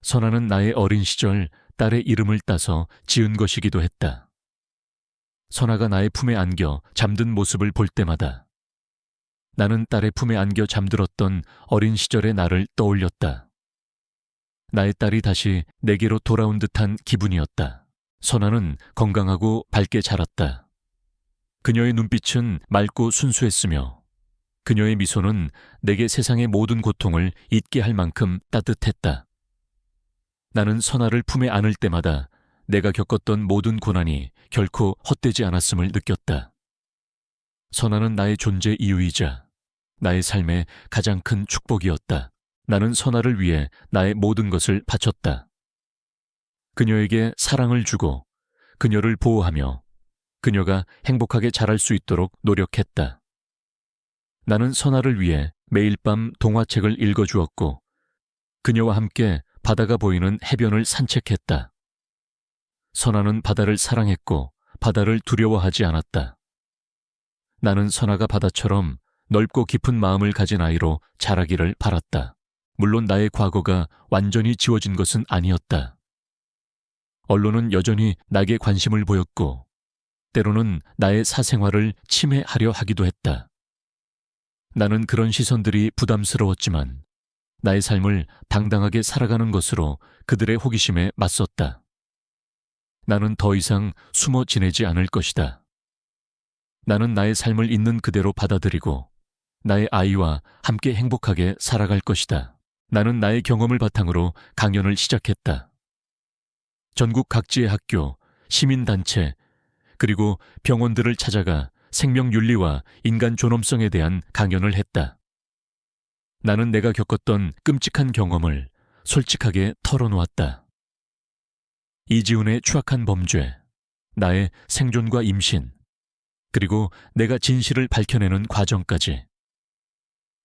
선아는 나의 어린 시절 딸의 이름을 따서 지은 것이기도 했다. 선아가 나의 품에 안겨 잠든 모습을 볼 때마다 나는 딸의 품에 안겨 잠들었던 어린 시절의 나를 떠올렸다. 나의 딸이 다시 내게로 돌아온 듯한 기분이었다. 선아는 건강하고 밝게 자랐다. 그녀의 눈빛은 맑고 순수했으며 그녀의 미소는 내게 세상의 모든 고통을 잊게 할 만큼 따뜻했다. 나는 선아를 품에 안을 때마다 내가 겪었던 모든 고난이 결코 헛되지 않았음을 느꼈다. 선아는 나의 존재 이유이자 나의 삶의 가장 큰 축복이었다. 나는 선아를 위해 나의 모든 것을 바쳤다. 그녀에게 사랑을 주고 그녀를 보호하며 그녀가 행복하게 자랄 수 있도록 노력했다. 나는 선아를 위해 매일 밤 동화책을 읽어주었고 그녀와 함께 바다가 보이는 해변을 산책했다. 선아는 바다를 사랑했고 바다를 두려워하지 않았다. 나는 선아가 바다처럼 넓고 깊은 마음을 가진 아이로 자라기를 바랐다. 물론 나의 과거가 완전히 지워진 것은 아니었다. 언론은 여전히 나에게 관심을 보였고 때로는 나의 사생활을 침해하려 하기도 했다. 나는 그런 시선들이 부담스러웠지만 나의 삶을 당당하게 살아가는 것으로 그들의 호기심에 맞섰다. 나는 더 이상 숨어 지내지 않을 것이다. 나는 나의 삶을 있는 그대로 받아들이고 나의 아이와 함께 행복하게 살아갈 것이다. 나는 나의 경험을 바탕으로 강연을 시작했다. 전국 각지의 학교, 시민단체, 그리고 병원들을 찾아가 생명윤리와 인간 존엄성에 대한 강연을 했다. 나는 내가 겪었던 끔찍한 경험을 솔직하게 털어놓았다. 이지훈의 추악한 범죄, 나의 생존과 임신, 그리고 내가 진실을 밝혀내는 과정까지.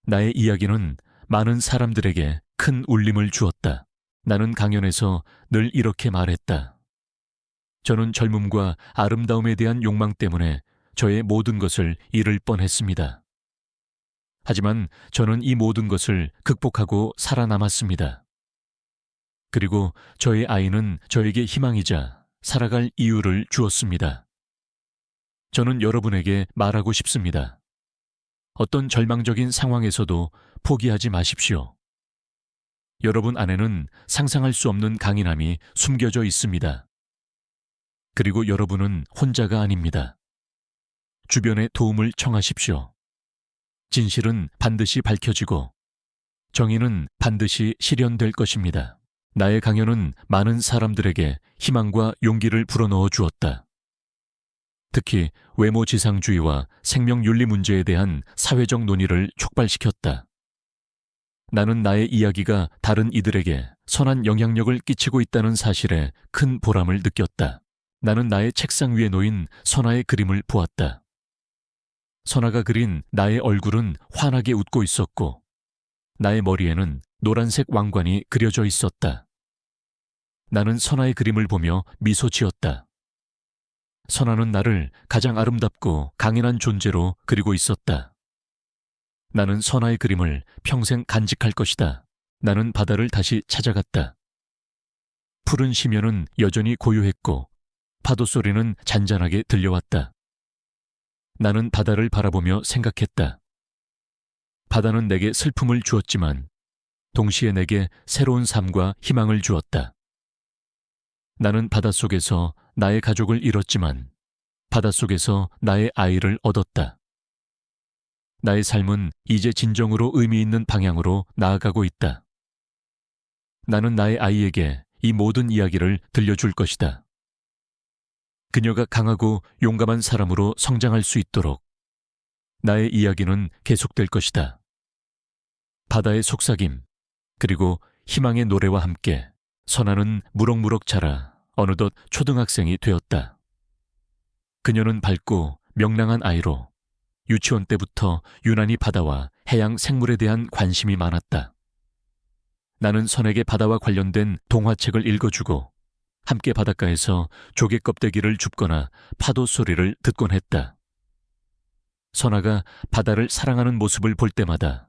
나의 이야기는 많은 사람들에게 큰 울림을 주었다. 나는 강연에서 늘 이렇게 말했다. 저는 젊음과 아름다움에 대한 욕망 때문에 저의 모든 것을 잃을 뻔했습니다. 하지만 저는 이 모든 것을 극복하고 살아남았습니다. 그리고 저의 아이는 저에게 희망이자 살아갈 이유를 주었습니다. 저는 여러분에게 말하고 싶습니다. 어떤 절망적인 상황에서도 포기하지 마십시오. 여러분 안에는 상상할 수 없는 강인함이 숨겨져 있습니다. 그리고 여러분은 혼자가 아닙니다. 주변의 도움을 청하십시오. 진실은 반드시 밝혀지고 정의는 반드시 실현될 것입니다. 나의 강연은 많은 사람들에게 희망과 용기를 불어넣어 주었다. 특히 외모지상주의와 생명윤리 문제에 대한 사회적 논의를 촉발시켰다. 나는 나의 이야기가 다른 이들에게 선한 영향력을 끼치고 있다는 사실에 큰 보람을 느꼈다. 나는 나의 책상 위에 놓인 선아의 그림을 보았다. 선아가 그린 나의 얼굴은 환하게 웃고 있었고 나의 머리에는 노란색 왕관이 그려져 있었다. 나는 선아의 그림을 보며 미소 지었다. 선아는 나를 가장 아름답고 강인한 존재로 그리고 있었다. 나는 선아의 그림을 평생 간직할 것이다. 나는 바다를 다시 찾아갔다. 푸른 심연은 여전히 고요했고 파도 소리는 잔잔하게 들려왔다. 나는 바다를 바라보며 생각했다. 바다는 내게 슬픔을 주었지만 동시에 내게 새로운 삶과 희망을 주었다. 나는 바닷속에서 나의 가족을 잃었지만 바닷속에서 나의 아이를 얻었다. 나의 삶은 이제 진정으로 의미 있는 방향으로 나아가고 있다. 나는 나의 아이에게 이 모든 이야기를 들려줄 것이다. 그녀가 강하고 용감한 사람으로 성장할 수 있도록 나의 이야기는 계속될 것이다. 바다의 속삭임, 그리고 희망의 노래와 함께 선아는 무럭무럭 자라 어느덧 초등학생이 되었다. 그녀는 밝고 명랑한 아이로 유치원 때부터 유난히 바다와 해양 생물에 대한 관심이 많았다. 나는 선에게 바다와 관련된 동화책을 읽어주고 함께 바닷가에서 조개 껍데기를 줍거나 파도 소리를 듣곤 했다. 선아가 바다를 사랑하는 모습을 볼 때마다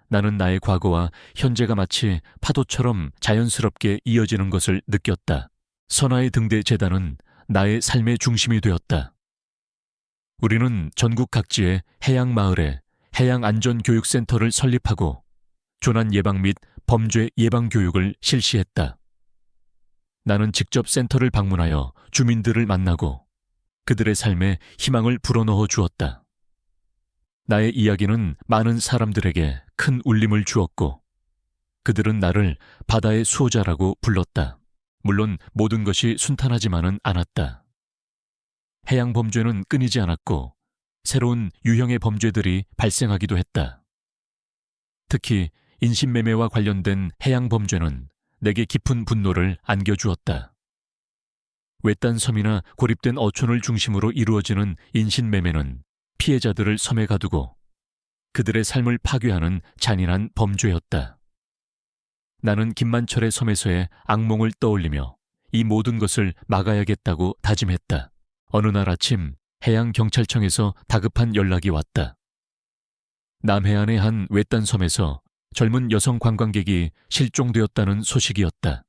나는 나의 과거와 현재가 마치 파도처럼 자연스럽게 이어지는 것을 느꼈다. 선아의 등대 재단은 나의 삶의 중심이 되었다. 우리는 전국 각지의 해양 마을에 해양안전교육센터를 설립하고 조난 예방 및 범죄 예방 교육을 실시했다. 나는 직접 센터를 방문하여 주민들을 만나고 그들의 삶에 희망을 불어넣어 주었다. 나의 이야기는 많은 사람들에게 큰 울림을 주었고, 그들은 나를 바다의 수호자라고 불렀다. 물론 모든 것이 순탄하지만은 않았다. 해양 범죄는 끊이지 않았고, 새로운 유형의 범죄들이 발생하기도 했다. 특히 인신매매와 관련된 해양 범죄는 내게 깊은 분노를 안겨주었다. 외딴 섬이나 고립된 어촌을 중심으로 이루어지는 인신매매는 피해자들을 섬에 가두고 그들의 삶을 파괴하는 잔인한 범죄였다. 나는 김만철의 섬에서의 악몽을 떠올리며 이 모든 것을 막아야겠다고 다짐했다. 어느 날 아침 해양경찰청에서 다급한 연락이 왔다. 남해안의 한 외딴 섬에서 젊은 여성 관광객이 실종되었다는 소식이었다.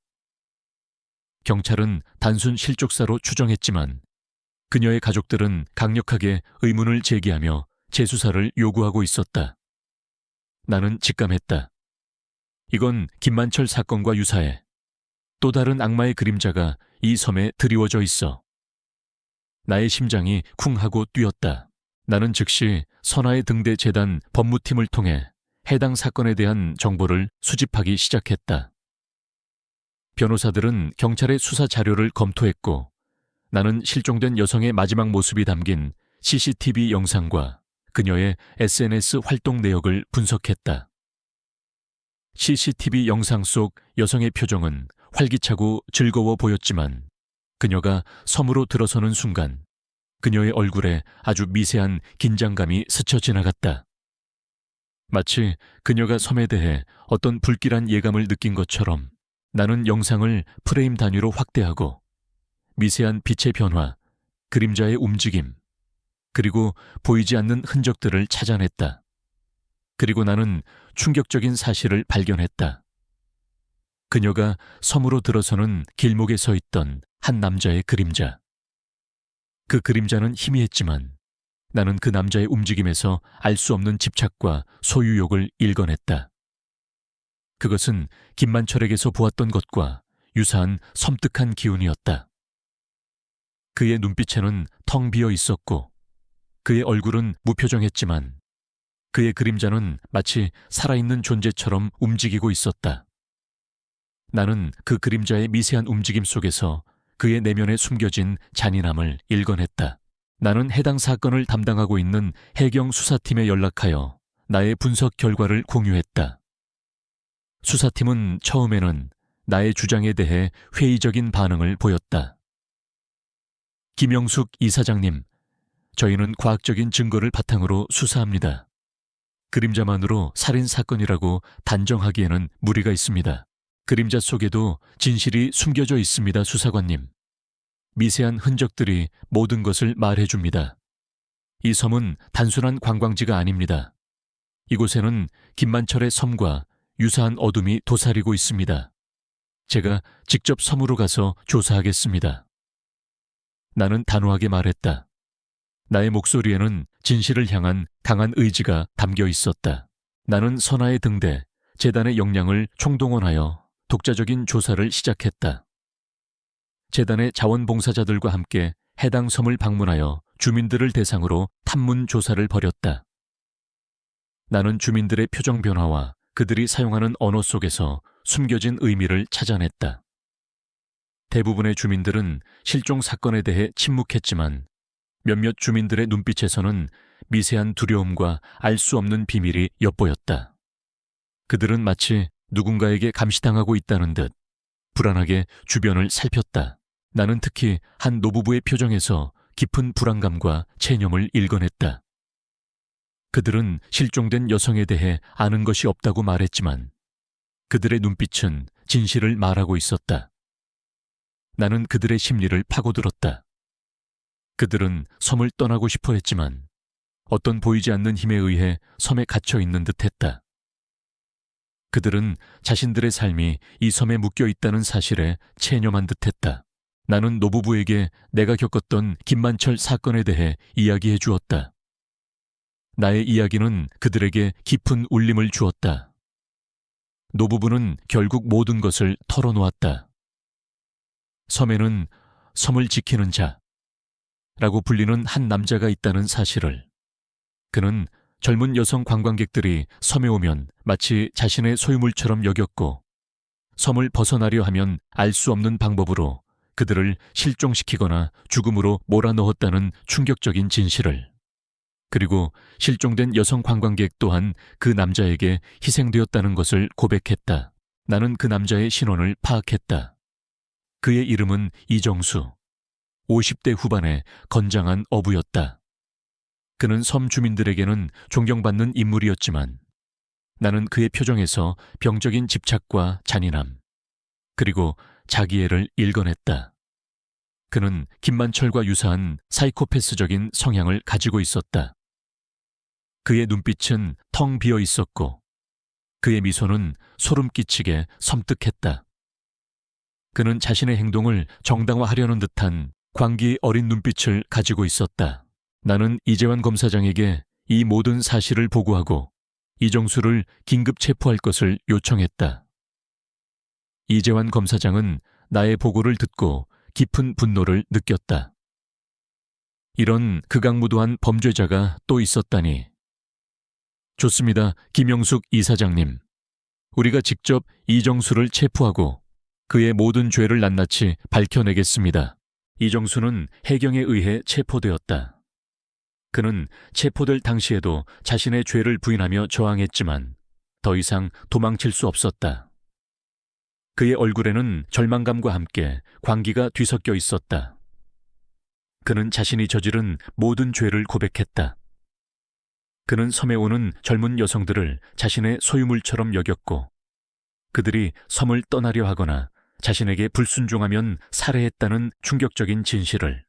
경찰은 단순 실족사로 추정했지만 그녀의 가족들은 강력하게 의문을 제기하며 재수사를 요구하고 있었다. 나는 직감했다. 이건 김만철 사건과 유사해. 또 다른 악마의 그림자가 이 섬에 드리워져 있어. 나의 심장이 쿵 하고 뛰었다. 나는 즉시 선하의 등대 재단 법무팀을 통해 해당 사건에 대한 정보를 수집하기 시작했다. 변호사들은 경찰의 수사 자료를 검토했고, 나는 실종된 여성의 마지막 모습이 담긴 CCTV 영상과 그녀의 SNS 활동 내역을 분석했다. CCTV 영상 속 여성의 표정은 활기차고 즐거워 보였지만 그녀가 섬으로 들어서는 순간 그녀의 얼굴에 아주 미세한 긴장감이 스쳐 지나갔다. 마치 그녀가 섬에 대해 어떤 불길한 예감을 느낀 것처럼 나는 영상을 프레임 단위로 확대하고 미세한 빛의 변화, 그림자의 움직임, 그리고 보이지 않는 흔적들을 찾아냈다. 그리고 나는 충격적인 사실을 발견했다. 그녀가 섬으로 들어서는 길목에 서 있던 한 남자의 그림자. 그 그림자는 희미했지만 나는 그 남자의 움직임에서 알 수 없는 집착과 소유욕을 읽어냈다. 그것은 김만철에게서 보았던 것과 유사한 섬뜩한 기운이었다. 그의 눈빛에는 텅 비어 있었고 그의 얼굴은 무표정했지만 그의 그림자는 마치 살아있는 존재처럼 움직이고 있었다. 나는 그 그림자의 미세한 움직임 속에서 그의 내면에 숨겨진 잔인함을 읽어냈다. 나는 해당 사건을 담당하고 있는 해경 수사팀에 연락하여 나의 분석 결과를 공유했다. 수사팀은 처음에는 나의 주장에 대해 회의적인 반응을 보였다. 김영숙 이사장님, 저희는 과학적인 증거를 바탕으로 수사합니다. 그림자만으로 살인사건이라고 단정하기에는 무리가 있습니다. 그림자 속에도 진실이 숨겨져 있습니다, 수사관님. 미세한 흔적들이 모든 것을 말해줍니다. 이 섬은 단순한 관광지가 아닙니다. 이곳에는 김만철의 섬과 유사한 어둠이 도사리고 있습니다. 제가 직접 섬으로 가서 조사하겠습니다. 나는 단호하게 말했다. 나의 목소리에는 진실을 향한 강한 의지가 담겨 있었다. 나는 선하의 등대, 재단의 역량을 총동원하여 독자적인 조사를 시작했다. 재단의 자원봉사자들과 함께 해당 섬을 방문하여 주민들을 대상으로 탐문 조사를 벌였다. 나는 주민들의 표정 변화와 그들이 사용하는 언어 속에서 숨겨진 의미를 찾아냈다. 대부분의 주민들은 실종 사건에 대해 침묵했지만 몇몇 주민들의 눈빛에서는 미세한 두려움과 알 수 없는 비밀이 엿보였다. 그들은 마치 누군가에게 감시당하고 있다는 듯 불안하게 주변을 살폈다. 나는 특히 한 노부부의 표정에서 깊은 불안감과 체념을 읽어냈다. 그들은 실종된 여성에 대해 아는 것이 없다고 말했지만 그들의 눈빛은 진실을 말하고 있었다. 나는 그들의 심리를 파고들었다. 그들은 섬을 떠나고 싶어 했지만 어떤 보이지 않는 힘에 의해 섬에 갇혀 있는 듯했다. 그들은 자신들의 삶이 이 섬에 묶여 있다는 사실에 체념한 듯했다. 나는 노부부에게 내가 겪었던 김만철 사건에 대해 이야기해 주었다. 나의 이야기는 그들에게 깊은 울림을 주었다. 노부부는 결국 모든 것을 털어놓았다. 섬에는 섬을 지키는 자, 라고 불리는 한 남자가 있다는 사실을. 그는 젊은 여성 관광객들이 섬에 오면 마치 자신의 소유물처럼 여겼고, 섬을 벗어나려 하면 알 수 없는 방법으로 그들을 실종시키거나 죽음으로 몰아넣었다는 충격적인 진실을. 그리고 실종된 여성 관광객 또한 그 남자에게 희생되었다는 것을 고백했다. 나는 그 남자의 신원을 파악했다. 그의 이름은 이정수. 50대 후반의 건장한 어부였다. 그는 섬 주민들에게는 존경받는 인물이었지만 나는 그의 표정에서 병적인 집착과 잔인함, 그리고 자기애를 읽어냈다. 그는 김만철과 유사한 사이코패스적인 성향을 가지고 있었다. 그의 눈빛은 텅 비어 있었고 그의 미소는 소름 끼치게 섬뜩했다. 그는 자신의 행동을 정당화하려는 듯한 광기 어린 눈빛을 가지고 있었다. 나는 이재환 검사장에게 이 모든 사실을 보고하고 이정수를 긴급 체포할 것을 요청했다. 이재환 검사장은 나의 보고를 듣고 깊은 분노를 느꼈다. 이런 극악무도한 범죄자가 또 있었다니. 좋습니다, 김영숙 이사장님. 우리가 직접 이정수를 체포하고 그의 모든 죄를 낱낱이 밝혀내겠습니다. 이정수는 해경에 의해 체포되었다. 그는 체포될 당시에도 자신의 죄를 부인하며 저항했지만 더 이상 도망칠 수 없었다. 그의 얼굴에는 절망감과 함께 광기가 뒤섞여 있었다. 그는 자신이 저지른 모든 죄를 고백했다. 그는 섬에 오는 젊은 여성들을 자신의 소유물처럼 여겼고 그들이 섬을 떠나려 하거나 자신에게 불순종하면 살해했다는 충격적인 진실을.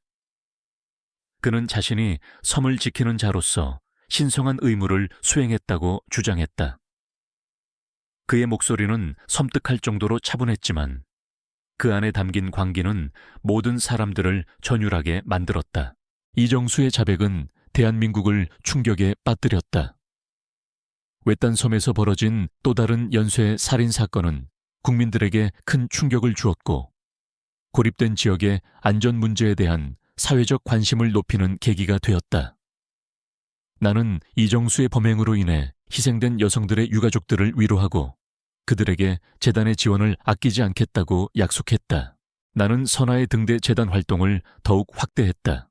그는 자신이 섬을 지키는 자로서 신성한 의무를 수행했다고 주장했다. 그의 목소리는 섬뜩할 정도로 차분했지만 그 안에 담긴 광기는 모든 사람들을 전율하게 만들었다. 이정수의 자백은 대한민국을 충격에 빠뜨렸다. 외딴 섬에서 벌어진 또 다른 연쇄 살인 사건은 국민들에게 큰 충격을 주었고 고립된 지역의 안전 문제에 대한 사회적 관심을 높이는 계기가 되었다. 나는 이정수의 범행으로 인해 희생된 여성들의 유가족들을 위로하고 그들에게 재단의 지원을 아끼지 않겠다고 약속했다. 나는 선아의 등대 재단 활동을 더욱 확대했다.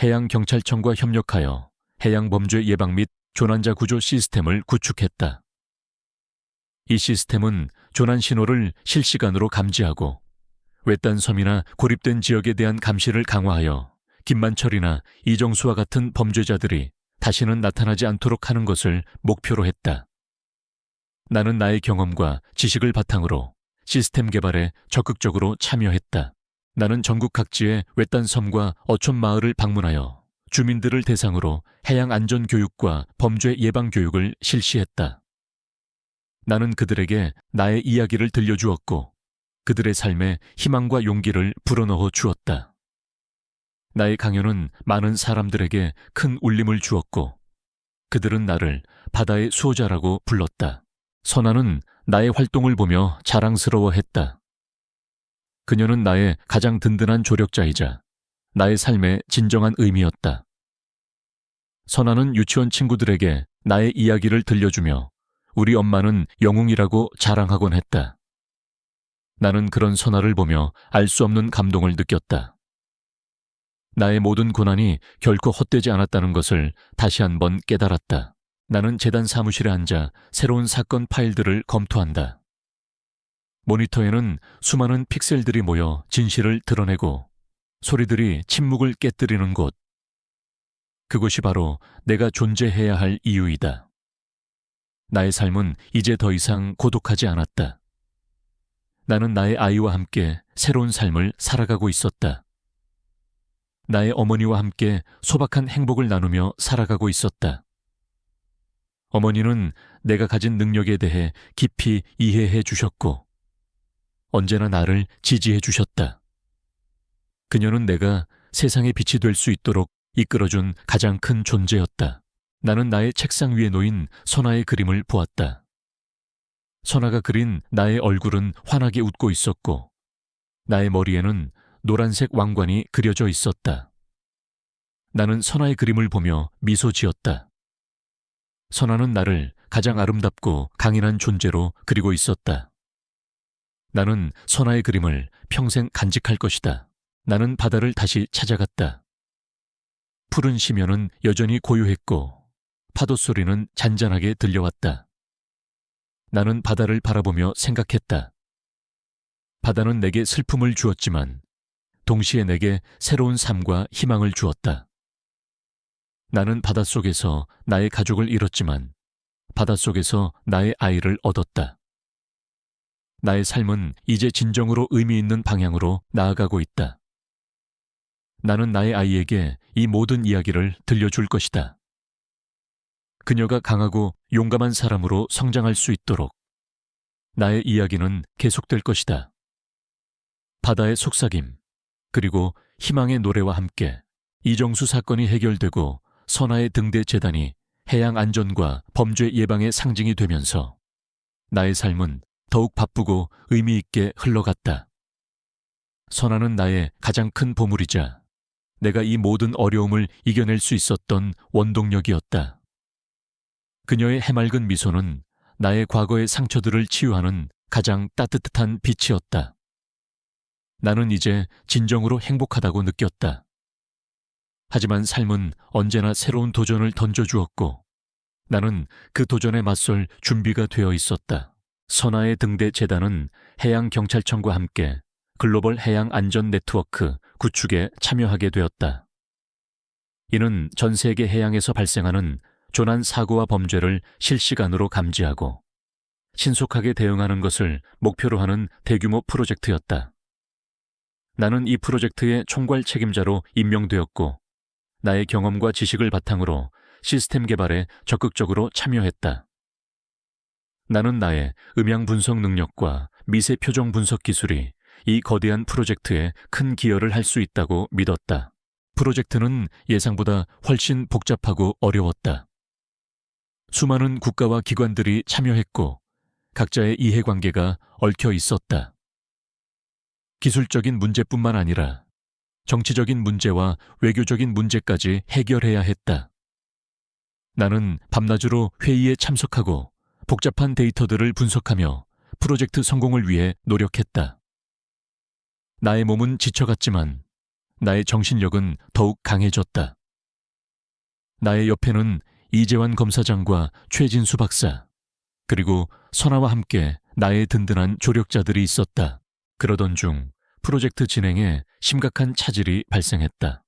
해양경찰청과 협력하여 해양범죄 예방 및 조난자 구조 시스템을 구축했다. 이 시스템은 조난 신호를 실시간으로 감지하고 외딴 섬이나 고립된 지역에 대한 감시를 강화하여 김만철이나 이정수와 같은 범죄자들이 다시는 나타나지 않도록 하는 것을 목표로 했다. 나는 나의 경험과 지식을 바탕으로 시스템 개발에 적극적으로 참여했다. 나는 전국 각지의 외딴 섬과 어촌 마을을 방문하여 주민들을 대상으로 해양 안전 교육과 범죄 예방 교육을 실시했다. 나는 그들에게 나의 이야기를 들려주었고 그들의 삶에 희망과 용기를 불어넣어 주었다. 나의 강연은 많은 사람들에게 큰 울림을 주었고 그들은 나를 바다의 수호자라고 불렀다. 선아는 나의 활동을 보며 자랑스러워했다. 그녀는 나의 가장 든든한 조력자이자 나의 삶의 진정한 의미였다. 선아는 유치원 친구들에게 나의 이야기를 들려주며 우리 엄마는 영웅이라고 자랑하곤 했다. 나는 그런 선아를 보며 알 수 없는 감동을 느꼈다. 나의 모든 고난이 결코 헛되지 않았다는 것을 다시 한번 깨달았다. 나는 재단 사무실에 앉아 새로운 사건 파일들을 검토한다. 모니터에는 수많은 픽셀들이 모여 진실을 드러내고 소리들이 침묵을 깨뜨리는 곳. 그곳이 바로 내가 존재해야 할 이유이다. 나의 삶은 이제 더 이상 고독하지 않았다. 나는 나의 아이와 함께 새로운 삶을 살아가고 있었다. 나의 어머니와 함께 소박한 행복을 나누며 살아가고 있었다. 어머니는 내가 가진 능력에 대해 깊이 이해해 주셨고 언제나 나를 지지해 주셨다. 그녀는 내가 세상의 빛이 될 수 있도록 이끌어준 가장 큰 존재였다. 나는 나의 책상 위에 놓인 선아의 그림을 보았다. 선아가 그린 나의 얼굴은 환하게 웃고 있었고 나의 머리에는 노란색 왕관이 그려져 있었다. 나는 선아의 그림을 보며 미소 지었다. 선아는 나를 가장 아름답고 강인한 존재로 그리고 있었다. 나는 선아의 그림을 평생 간직할 것이다. 나는 바다를 다시 찾아갔다. 푸른 심연은 여전히 고요했고 파도 소리는 잔잔하게 들려왔다. 나는 바다를 바라보며 생각했다. 바다는 내게 슬픔을 주었지만 동시에 내게 새로운 삶과 희망을 주었다. 나는 바닷속에서 나의 가족을 잃었지만 바닷속에서 나의 아이를 얻었다. 나의 삶은 이제 진정으로 의미 있는 방향으로 나아가고 있다. 나는 나의 아이에게 이 모든 이야기를 들려줄 것이다. 그녀가 강하고 용감한 사람으로 성장할 수 있도록 나의 이야기는 계속될 것이다. 바다의 속삭임, 그리고 희망의 노래와 함께 이정수 사건이 해결되고 선아의 등대 재단이 해양 안전과 범죄 예방의 상징이 되면서 나의 삶은 더욱 바쁘고 의미 있게 흘러갔다. 선아는 나의 가장 큰 보물이자 내가 이 모든 어려움을 이겨낼 수 있었던 원동력이었다. 그녀의 해맑은 미소는 나의 과거의 상처들을 치유하는 가장 따뜻한 빛이었다. 나는 이제 진정으로 행복하다고 느꼈다. 하지만 삶은 언제나 새로운 도전을 던져주었고 나는 그 도전에 맞설 준비가 되어 있었다. 선아의 등대 재단은 해양경찰청과 함께 글로벌 해양 안전 네트워크 구축에 참여하게 되었다. 이는 전 세계 해양에서 발생하는 조난 사고와 범죄를 실시간으로 감지하고 신속하게 대응하는 것을 목표로 하는 대규모 프로젝트였다. 나는 이 프로젝트의 총괄 책임자로 임명되었고 나의 경험과 지식을 바탕으로 시스템 개발에 적극적으로 참여했다. 나는 나의 음향 분석 능력과 미세 표정 분석 기술이 이 거대한 프로젝트에 큰 기여를 할 수 있다고 믿었다. 프로젝트는 예상보다 훨씬 복잡하고 어려웠다. 수많은 국가와 기관들이 참여했고 각자의 이해관계가 얽혀 있었다. 기술적인 문제뿐만 아니라 정치적인 문제와 외교적인 문제까지 해결해야 했다. 나는 밤낮으로 회의에 참석하고 복잡한 데이터들을 분석하며 프로젝트 성공을 위해 노력했다. 나의 몸은 지쳐갔지만 나의 정신력은 더욱 강해졌다. 나의 옆에는 이재환 검사장과 최진수 박사, 그리고 선아와 함께 나의 든든한 조력자들이 있었다. 그러던 중 프로젝트 진행에 심각한 차질이 발생했다.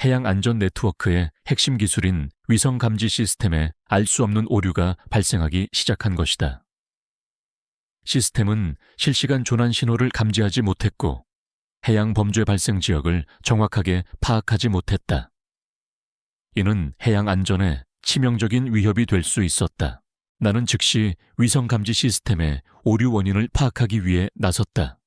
해양 안전 네트워크의 핵심 기술인 위성 감지 시스템에 알 수 없는 오류가 발생하기 시작한 것이다. 시스템은 실시간 조난 신호를 감지하지 못했고 해양 범죄 발생 지역을 정확하게 파악하지 못했다. 이는 해양 안전에 치명적인 위협이 될 수 있었다. 나는 즉시 위성 감지 시스템의 오류 원인을 파악하기 위해 나섰다.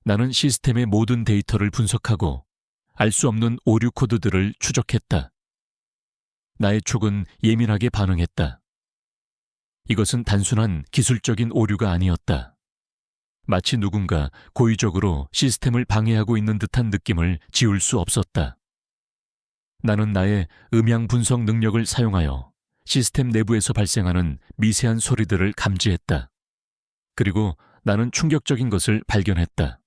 나는 시스템의 모든 데이터를 분석하고 알 수 없는 오류 코드들을 추적했다. 나의 촉은 예민하게 반응했다. 이것은 단순한 기술적인 오류가 아니었다. 마치 누군가 고의적으로 시스템을 방해하고 있는 듯한 느낌을 지울 수 없었다. 나는 나의 음향 분석 능력을 사용하여 시스템 내부에서 발생하는 미세한 소리들을 감지했다. 그리고 나는 충격적인 것을 발견했다.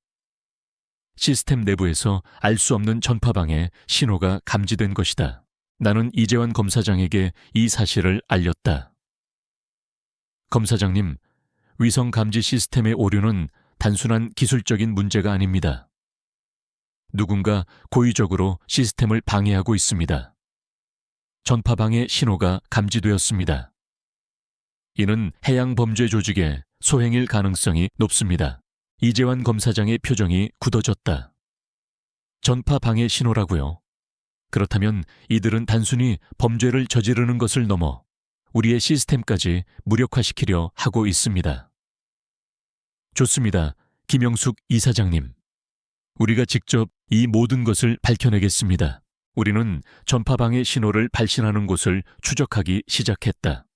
시스템 내부에서 알 수 없는 전파방해 신호가 감지된 것이다. 나는 이재환 검사장에게 이 사실을 알렸다. 검사장님, 위성 감지 시스템의 오류는 단순한 기술적인 문제가 아닙니다. 누군가 고의적으로 시스템을 방해하고 있습니다. 전파방해 신호가 감지되었습니다. 이는 해양 범죄 조직의 소행일 가능성이 높습니다. 이재환 검사장의 표정이 굳어졌다. 전파 방해 신호라고요? 그렇다면 이들은 단순히 범죄를 저지르는 것을 넘어 우리의 시스템까지 무력화시키려 하고 있습니다. 좋습니다. 김영숙 이사장님. 우리가 직접 이 모든 것을 밝혀내겠습니다. 우리는 전파방해 신호를 발신하는 곳을 추적하기 시작했다.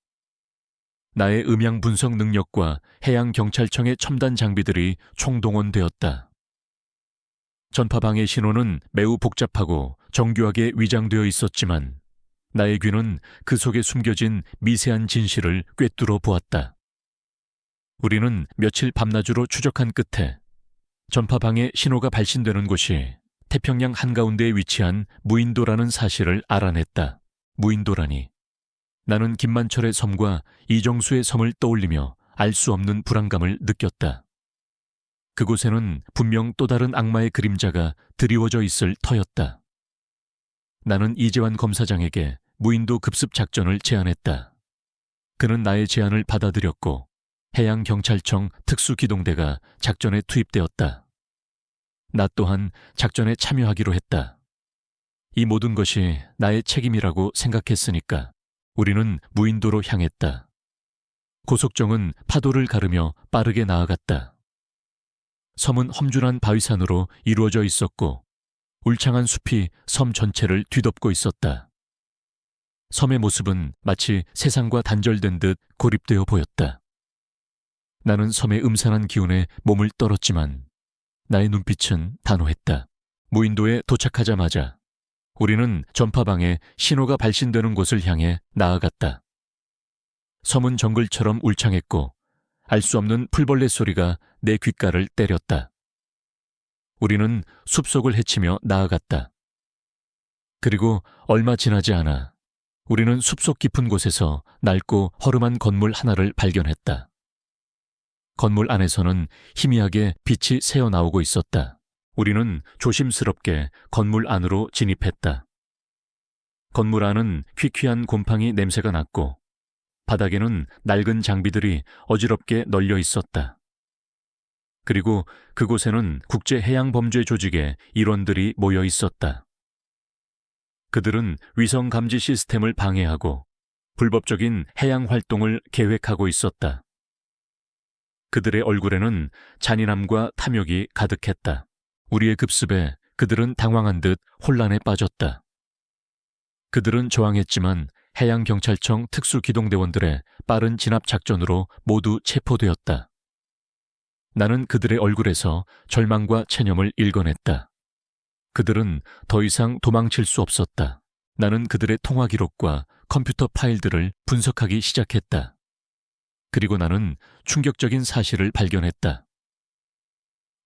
나의 음향 분석 능력과 해양경찰청의 첨단 장비들이 총동원되었다. 전파방의 신호는 매우 복잡하고 정교하게 위장되어 있었지만 나의 귀는 그 속에 숨겨진 미세한 진실을 꿰뚫어 보았다. 우리는 며칠 밤낮으로 추적한 끝에 전파방의 신호가 발신되는 곳이 태평양 한가운데에 위치한 무인도라는 사실을 알아냈다. 무인도라니. 나는 김만철의 섬과 이정수의 섬을 떠올리며 알 수 없는 불안감을 느꼈다. 그곳에는 분명 또 다른 악마의 그림자가 드리워져 있을 터였다. 나는 이재환 검사장에게 무인도 급습 작전을 제안했다. 그는 나의 제안을 받아들였고 해양경찰청 특수기동대가 작전에 투입되었다. 나 또한 작전에 참여하기로 했다. 이 모든 것이 나의 책임이라고 생각했으니까 우리는 무인도로 향했다. 고속정은 파도를 가르며 빠르게 나아갔다. 섬은 험준한 바위산으로 이루어져 있었고 울창한 숲이 섬 전체를 뒤덮고 있었다. 섬의 모습은 마치 세상과 단절된 듯 고립되어 보였다. 나는 섬의 음산한 기운에 몸을 떨었지만 나의 눈빛은 단호했다. 무인도에 도착하자마자 우리는 전파방에 신호가 발신되는 곳을 향해 나아갔다. 섬은 정글처럼 울창했고 알 수 없는 풀벌레 소리가 내 귓가를 때렸다. 우리는 숲속을 헤치며 나아갔다. 그리고 얼마 지나지 않아 우리는 숲속 깊은 곳에서 낡고 허름한 건물 하나를 발견했다. 건물 안에서는 희미하게 빛이 새어나오고 있었다. 우리는 조심스럽게 건물 안으로 진입했다. 건물 안은 퀴퀴한 곰팡이 냄새가 났고 바닥에는 낡은 장비들이 어지럽게 널려 있었다. 그리고 그곳에는 국제해양범죄 조직의 일원들이 모여 있었다. 그들은 위성 감지 시스템을 방해하고 불법적인 해양 활동을 계획하고 있었다. 그들의 얼굴에는 잔인함과 탐욕이 가득했다. 우리의 급습에 그들은 당황한 듯 혼란에 빠졌다. 그들은 저항했지만 해양경찰청 특수기동대원들의 빠른 진압 작전으로 모두 체포되었다. 나는 그들의 얼굴에서 절망과 체념을 읽어냈다. 그들은 더 이상 도망칠 수 없었다. 나는 그들의 통화 기록과 컴퓨터 파일들을 분석하기 시작했다. 그리고 나는 충격적인 사실을 발견했다.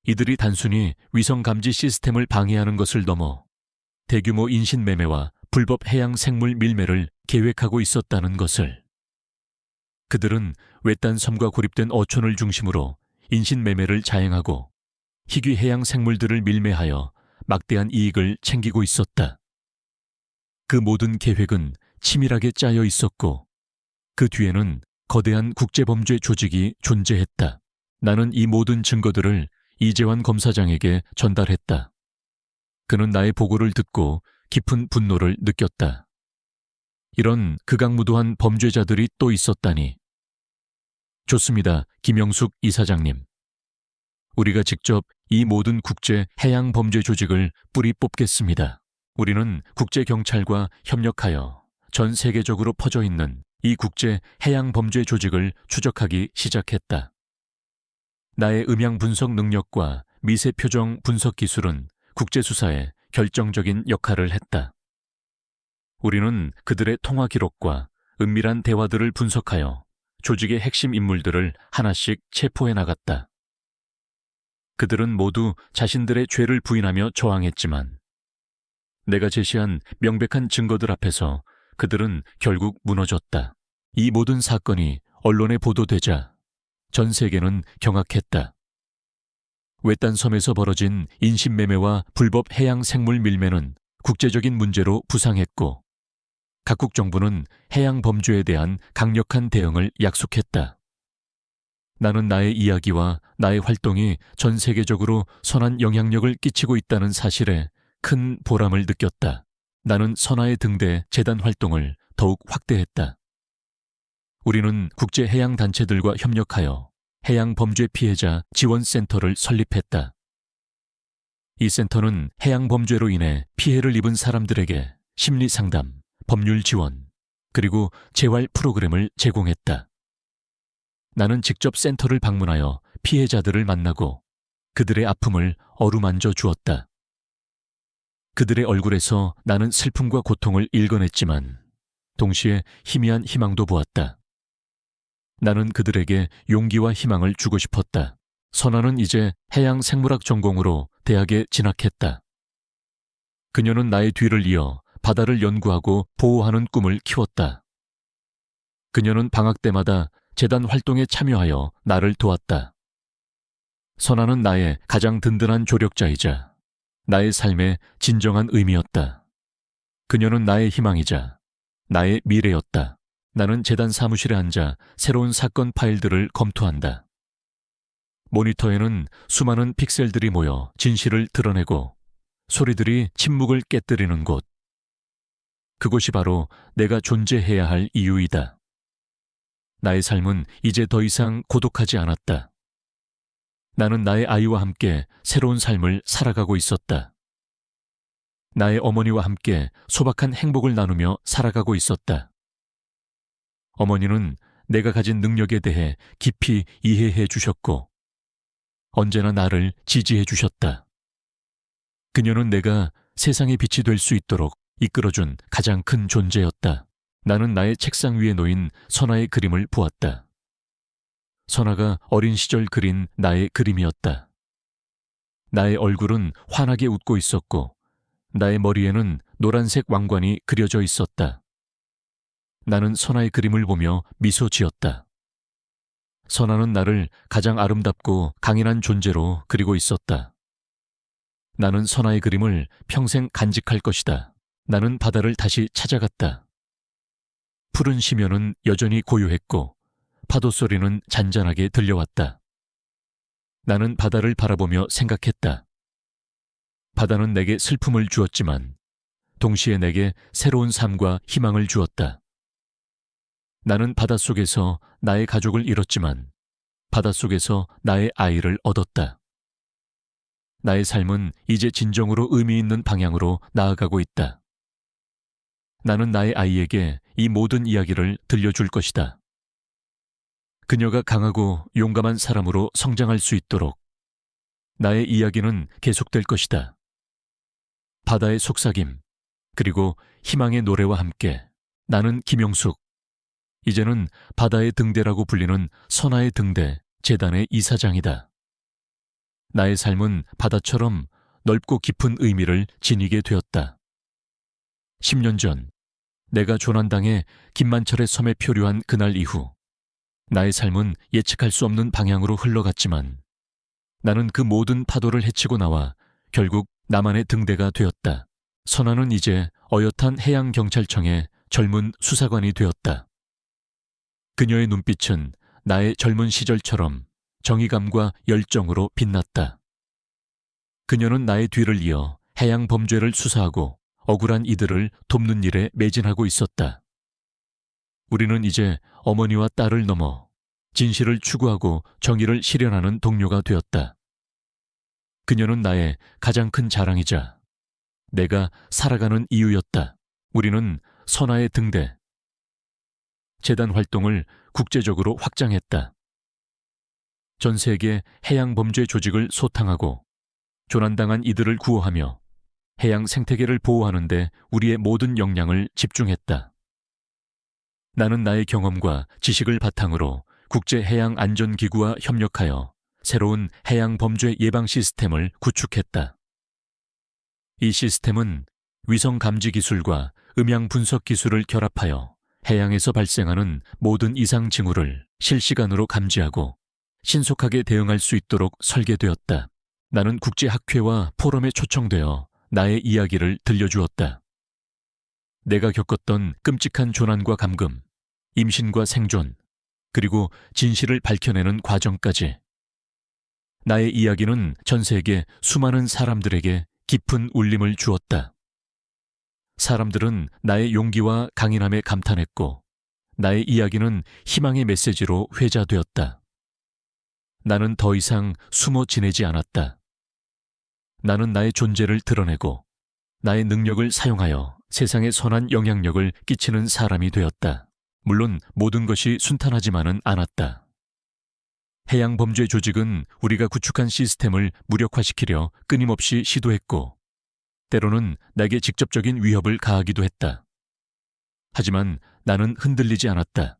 이들이 단순히 위성 감지 시스템을 방해하는 것을 넘어 대규모 인신매매와 불법 해양 생물 밀매를 계획하고 있었다는 것을. 그들은 외딴 섬과 고립된 어촌을 중심으로 인신매매를 자행하고 희귀 해양 생물들을 밀매하여 막대한 이익을 챙기고 있었다. 그 모든 계획은 치밀하게 짜여 있었고 그 뒤에는 거대한 국제범죄 조직이 존재했다. 나는 이 모든 증거들을 이재환 검사장에게 전달했다. 그는 나의 보고를 듣고 깊은 분노를 느꼈다. 이런 극악무도한 범죄자들이 또 있었다니. 좋습니다, 김영숙 이사장님. 우리가 직접 이 모든 국제 해양 범죄 조직을 뿌리 뽑겠습니다. 우리는 국제경찰과 협력하여 전 세계적으로 퍼져 있는 이 국제 해양 범죄 조직을 추적하기 시작했다. 나의 음향 분석 능력과 미세 표정 분석 기술은 국제수사에 결정적인 역할을 했다. 우리는 그들의 통화 기록과 은밀한 대화들을 분석하여 조직의 핵심 인물들을 하나씩 체포해 나갔다. 그들은 모두 자신들의 죄를 부인하며 저항했지만 내가 제시한 명백한 증거들 앞에서 그들은 결국 무너졌다. 이 모든 사건이 언론에 보도되자 전 세계는 경악했다. 외딴 섬에서 벌어진 인신매매와 불법 해양 생물 밀매는 국제적인 문제로 부상했고 각국 정부는 해양 범죄에 대한 강력한 대응을 약속했다. 나는 나의 이야기와 나의 활동이 전 세계적으로 선한 영향력을 끼치고 있다는 사실에 큰 보람을 느꼈다. 나는 선화의 등대 재단 활동을 더욱 확대했다. 우리는 국제해양단체들과 협력하여 해양범죄 피해자 지원센터를 설립했다. 이 센터는 해양범죄로 인해 피해를 입은 사람들에게 심리상담, 법률 지원, 그리고 재활 프로그램을 제공했다. 나는 직접 센터를 방문하여 피해자들을 만나고 그들의 아픔을 어루만져 주었다. 그들의 얼굴에서 나는 슬픔과 고통을 읽어냈지만 동시에 희미한 희망도 보았다. 나는 그들에게 용기와 희망을 주고 싶었다. 선아는 이제 해양 생물학 전공으로 대학에 진학했다. 그녀는 나의 뒤를 이어 바다를 연구하고 보호하는 꿈을 키웠다. 그녀는 방학 때마다 재단 활동에 참여하여 나를 도왔다. 선아는 나의 가장 든든한 조력자이자 나의 삶의 진정한 의미였다. 그녀는 나의 희망이자 나의 미래였다. 나는 재단 사무실에 앉아 새로운 사건 파일들을 검토한다. 모니터에는 수많은 픽셀들이 모여 진실을 드러내고 소리들이 침묵을 깨뜨리는 곳. 그곳이 바로 내가 존재해야 할 이유이다. 나의 삶은 이제 더 이상 고독하지 않았다. 나는 나의 아이와 함께 새로운 삶을 살아가고 있었다. 나의 어머니와 함께 소박한 행복을 나누며 살아가고 있었다. 어머니는 내가 가진 능력에 대해 깊이 이해해 주셨고 언제나 나를 지지해 주셨다. 그녀는 내가 세상의 빛이 될 수 있도록 이끌어준 가장 큰 존재였다. 나는 나의 책상 위에 놓인 선아의 그림을 보았다. 선아가 어린 시절 그린 나의 그림이었다. 나의 얼굴은 환하게 웃고 있었고 나의 머리에는 노란색 왕관이 그려져 있었다. 나는 선아의 그림을 보며 미소 지었다. 선아는 나를 가장 아름답고 강인한 존재로 그리고 있었다. 나는 선아의 그림을 평생 간직할 것이다. 나는 바다를 다시 찾아갔다. 푸른 심연은 여전히 고요했고 파도 소리는 잔잔하게 들려왔다. 나는 바다를 바라보며 생각했다. 바다는 내게 슬픔을 주었지만 동시에 내게 새로운 삶과 희망을 주었다. 나는 바닷속에서 나의 가족을 잃었지만 바닷속에서 나의 아이를 얻었다. 나의 삶은 이제 진정으로 의미 있는 방향으로 나아가고 있다. 나는 나의 아이에게 이 모든 이야기를 들려줄 것이다. 그녀가 강하고 용감한 사람으로 성장할 수 있도록 나의 이야기는 계속될 것이다. 바다의 속삭임, 그리고 희망의 노래와 함께 나는 김용숙, 이제는 바다의 등대라고 불리는 선아의 등대 재단의 이사장이다. 나의 삶은 바다처럼 넓고 깊은 의미를 지니게 되었다. 10년 전 내가 조난당해 김만철의 섬에 표류한 그날 이후 나의 삶은 예측할 수 없는 방향으로 흘러갔지만 나는 그 모든 파도를 헤치고 나와 결국 나만의 등대가 되었다. 선아는 이제 어엿한 해양경찰청의 젊은 수사관이 되었다. 그녀의 눈빛은 나의 젊은 시절처럼 정의감과 열정으로 빛났다. 그녀는 나의 뒤를 이어 해양 범죄를 수사하고 억울한 이들을 돕는 일에 매진하고 있었다. 우리는 이제 어머니와 딸을 넘어 진실을 추구하고 정의를 실현하는 동료가 되었다. 그녀는 나의 가장 큰 자랑이자 내가 살아가는 이유였다. 우리는 선아의 등대, 재단 활동을 국제적으로 확장했다. 전 세계 해양 범죄 조직을 소탕하고 조난당한 이들을 구호하며 해양 생태계를 보호하는 데 우리의 모든 역량을 집중했다. 나는 나의 경험과 지식을 바탕으로 국제해양안전기구와 협력하여 새로운 해양 범죄 예방 시스템을 구축했다. 이 시스템은 위성 감지 기술과 음향 분석 기술을 결합하여 해양에서 발생하는 모든 이상 징후를 실시간으로 감지하고 신속하게 대응할 수 있도록 설계되었다. 나는 국제학회와 포럼에 초청되어 나의 이야기를 들려주었다. 내가 겪었던 끔찍한 조난과 감금, 임신과 생존, 그리고 진실을 밝혀내는 과정까지. 나의 이야기는 전 세계 수많은 사람들에게 깊은 울림을 주었다. 사람들은 나의 용기와 강인함에 감탄했고 나의 이야기는 희망의 메시지로 회자되었다. 나는 더 이상 숨어 지내지 않았다. 나는 나의 존재를 드러내고 나의 능력을 사용하여 세상에 선한 영향력을 끼치는 사람이 되었다. 물론 모든 것이 순탄하지만은 않았다. 해양범죄 조직은 우리가 구축한 시스템을 무력화시키려 끊임없이 시도했고 때로는 내게 직접적인 위협을 가하기도 했다. 하지만 나는 흔들리지 않았다.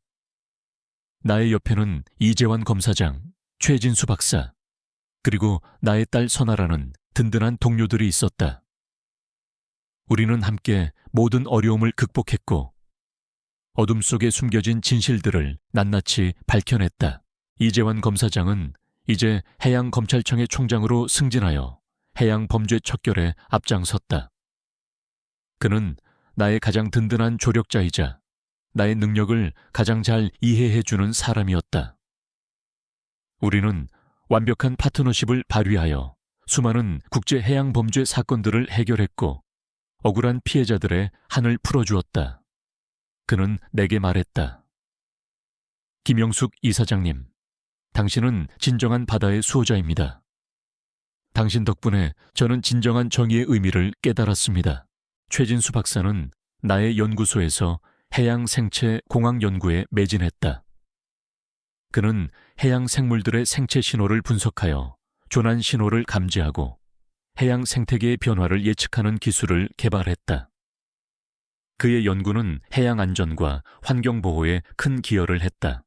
나의 옆에는 이재환 검사장, 최진수 박사, 그리고 나의 딸 선아라는 든든한 동료들이 있었다. 우리는 함께 모든 어려움을 극복했고 어둠 속에 숨겨진 진실들을 낱낱이 밝혀냈다. 이재환 검사장은 이제 해양검찰청의 총장으로 승진하여 해양범죄 척결에 앞장섰다. 그는 나의 가장 든든한 조력자이자 나의 능력을 가장 잘 이해해주는 사람이었다. 우리는 완벽한 파트너십을 발휘하여 수많은 국제 해양범죄 사건들을 해결했고 억울한 피해자들의 한을 풀어주었다. 그는 내게 말했다. 김영숙 이사장님, 당신은 진정한 바다의 수호자입니다. 당신 덕분에 저는 진정한 정의의 의미를 깨달았습니다. 최진수 박사는 나의 연구소에서 해양 생체 공학 연구에 매진했다. 그는 해양 생물들의 생체 신호를 분석하여 조난 신호를 감지하고 해양 생태계의 변화를 예측하는 기술을 개발했다. 그의 연구는 해양 안전과 환경 보호에 큰 기여를 했다.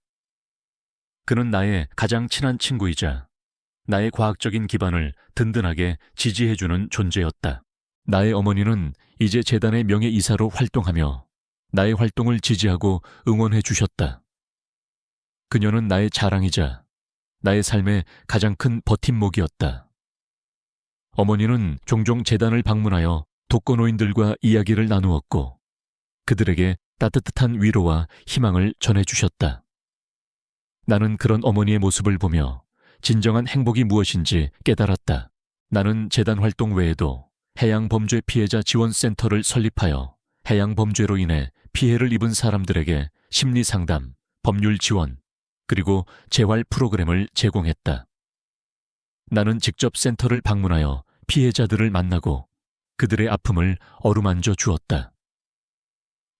그는 나의 가장 친한 친구이자 나의 과학적인 기반을 든든하게 지지해주는 존재였다. 나의 어머니는 이제 재단의 명예이사로 활동하며 나의 활동을 지지하고 응원해 주셨다. 그녀는 나의 자랑이자 나의 삶의 가장 큰 버팀목이었다. 어머니는 종종 재단을 방문하여 독거노인들과 이야기를 나누었고 그들에게 따뜻한 위로와 희망을 전해주셨다. 나는 그런 어머니의 모습을 보며 진정한 행복이 무엇인지 깨달았다. 나는 재단 활동 외에도 해양범죄 피해자 지원센터를 설립하여 해양범죄로 인해 피해를 입은 사람들에게 심리상담, 법률 지원, 그리고 재활 프로그램을 제공했다. 나는 직접 센터를 방문하여 피해자들을 만나고 그들의 아픔을 어루만져 주었다.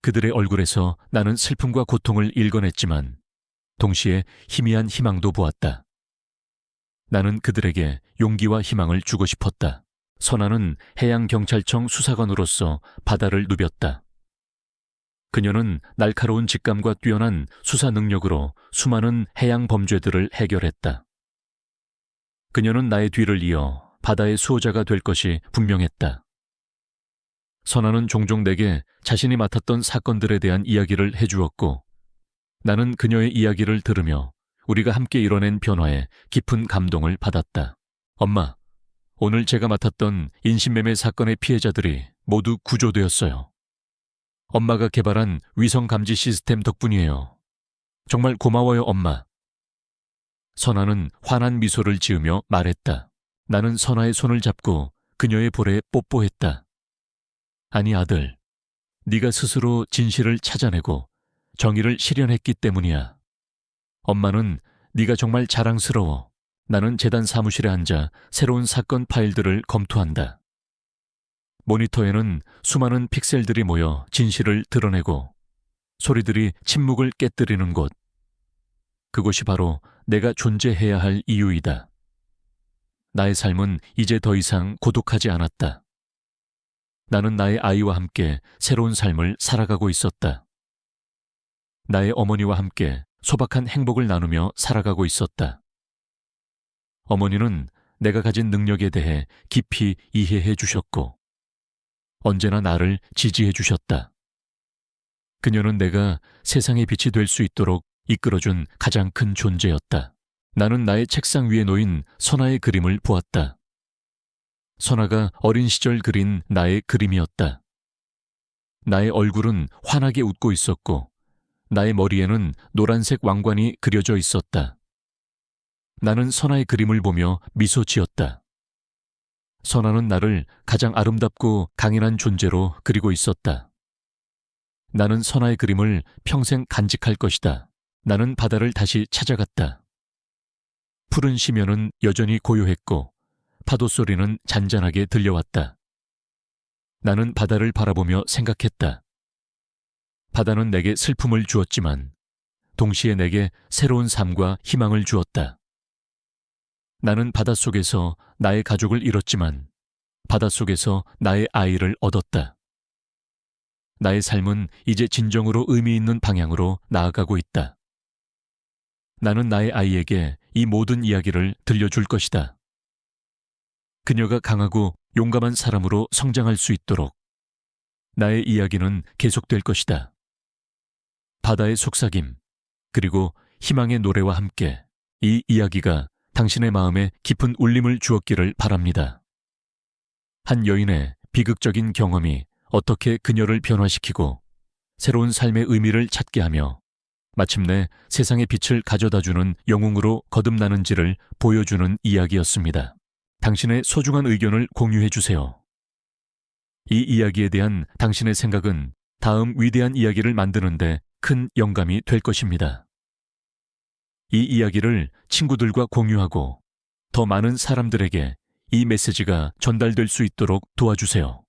그들의 얼굴에서 나는 슬픔과 고통을 읽어냈지만 동시에 희미한 희망도 보았다. 나는 그들에게 용기와 희망을 주고 싶었다. 선아는 해양경찰청 수사관으로서 바다를 누볐다. 그녀는 날카로운 직감과 뛰어난 수사 능력으로 수많은 해양 범죄들을 해결했다. 그녀는 나의 뒤를 이어 바다의 수호자가 될 것이 분명했다. 선아는 종종 내게 자신이 맡았던 사건들에 대한 이야기를 해주었고 나는 그녀의 이야기를 들으며 우리가 함께 이뤄낸 변화에 깊은 감동을 받았다. 엄마, 오늘 제가 맡았던 인신매매 사건의 피해자들이 모두 구조되었어요. 엄마가 개발한 위성 감지 시스템 덕분이에요. 정말 고마워요, 엄마. 선아는 환한 미소를 지으며 말했다. 나는 선아의 손을 잡고 그녀의 볼에 뽀뽀했다. 아니 아들, 네가 스스로 진실을 찾아내고 정의를 실현했기 때문이야. 엄마는 네가 정말 자랑스러워. 나는 재단 사무실에 앉아 새로운 사건 파일들을 검토한다. 모니터에는 수많은 픽셀들이 모여 진실을 드러내고 소리들이 침묵을 깨뜨리는 곳. 그곳이 바로 내가 존재해야 할 이유이다. 나의 삶은 이제 더 이상 고독하지 않았다. 나는 나의 아이와 함께 새로운 삶을 살아가고 있었다. 나의 어머니와 함께 소박한 행복을 나누며 살아가고 있었다. 어머니는 내가 가진 능력에 대해 깊이 이해해 주셨고 언제나 나를 지지해 주셨다. 그녀는 내가 세상의 빛이 될 수 있도록 이끌어준 가장 큰 존재였다. 나는 나의 책상 위에 놓인 선아의 그림을 보았다. 선아가 어린 시절 그린 나의 그림이었다. 나의 얼굴은 환하게 웃고 있었고 나의 머리에는 노란색 왕관이 그려져 있었다. 나는 선아의 그림을 보며 미소 지었다. 선아는 나를 가장 아름답고 강인한 존재로 그리고 있었다. 나는 선아의 그림을 평생 간직할 것이다. 나는 바다를 다시 찾아갔다. 푸른 심연은 여전히 고요했고 파도 소리는 잔잔하게 들려왔다. 나는 바다를 바라보며 생각했다. 바다는 내게 슬픔을 주었지만 동시에 내게 새로운 삶과 희망을 주었다. 나는 바닷속에서 나의 가족을 잃었지만 바닷속에서 나의 아이를 얻었다. 나의 삶은 이제 진정으로 의미 있는 방향으로 나아가고 있다. 나는 나의 아이에게 이 모든 이야기를 들려줄 것이다. 그녀가 강하고 용감한 사람으로 성장할 수 있도록 나의 이야기는 계속될 것이다. 바다의 속삭임, 그리고 희망의 노래와 함께 이 이야기가 당신의 마음에 깊은 울림을 주었기를 바랍니다. 한 여인의 비극적인 경험이 어떻게 그녀를 변화시키고 새로운 삶의 의미를 찾게 하며 마침내 세상의 빛을 가져다주는 영웅으로 거듭나는지를 보여주는 이야기였습니다. 당신의 소중한 의견을 공유해 주세요. 이 이야기에 대한 당신의 생각은 다음 위대한 이야기를 만드는데 큰 영감이 될 것입니다. 이 이야기를 친구들과 공유하고 더 많은 사람들에게 이 메시지가 전달될 수 있도록 도와주세요.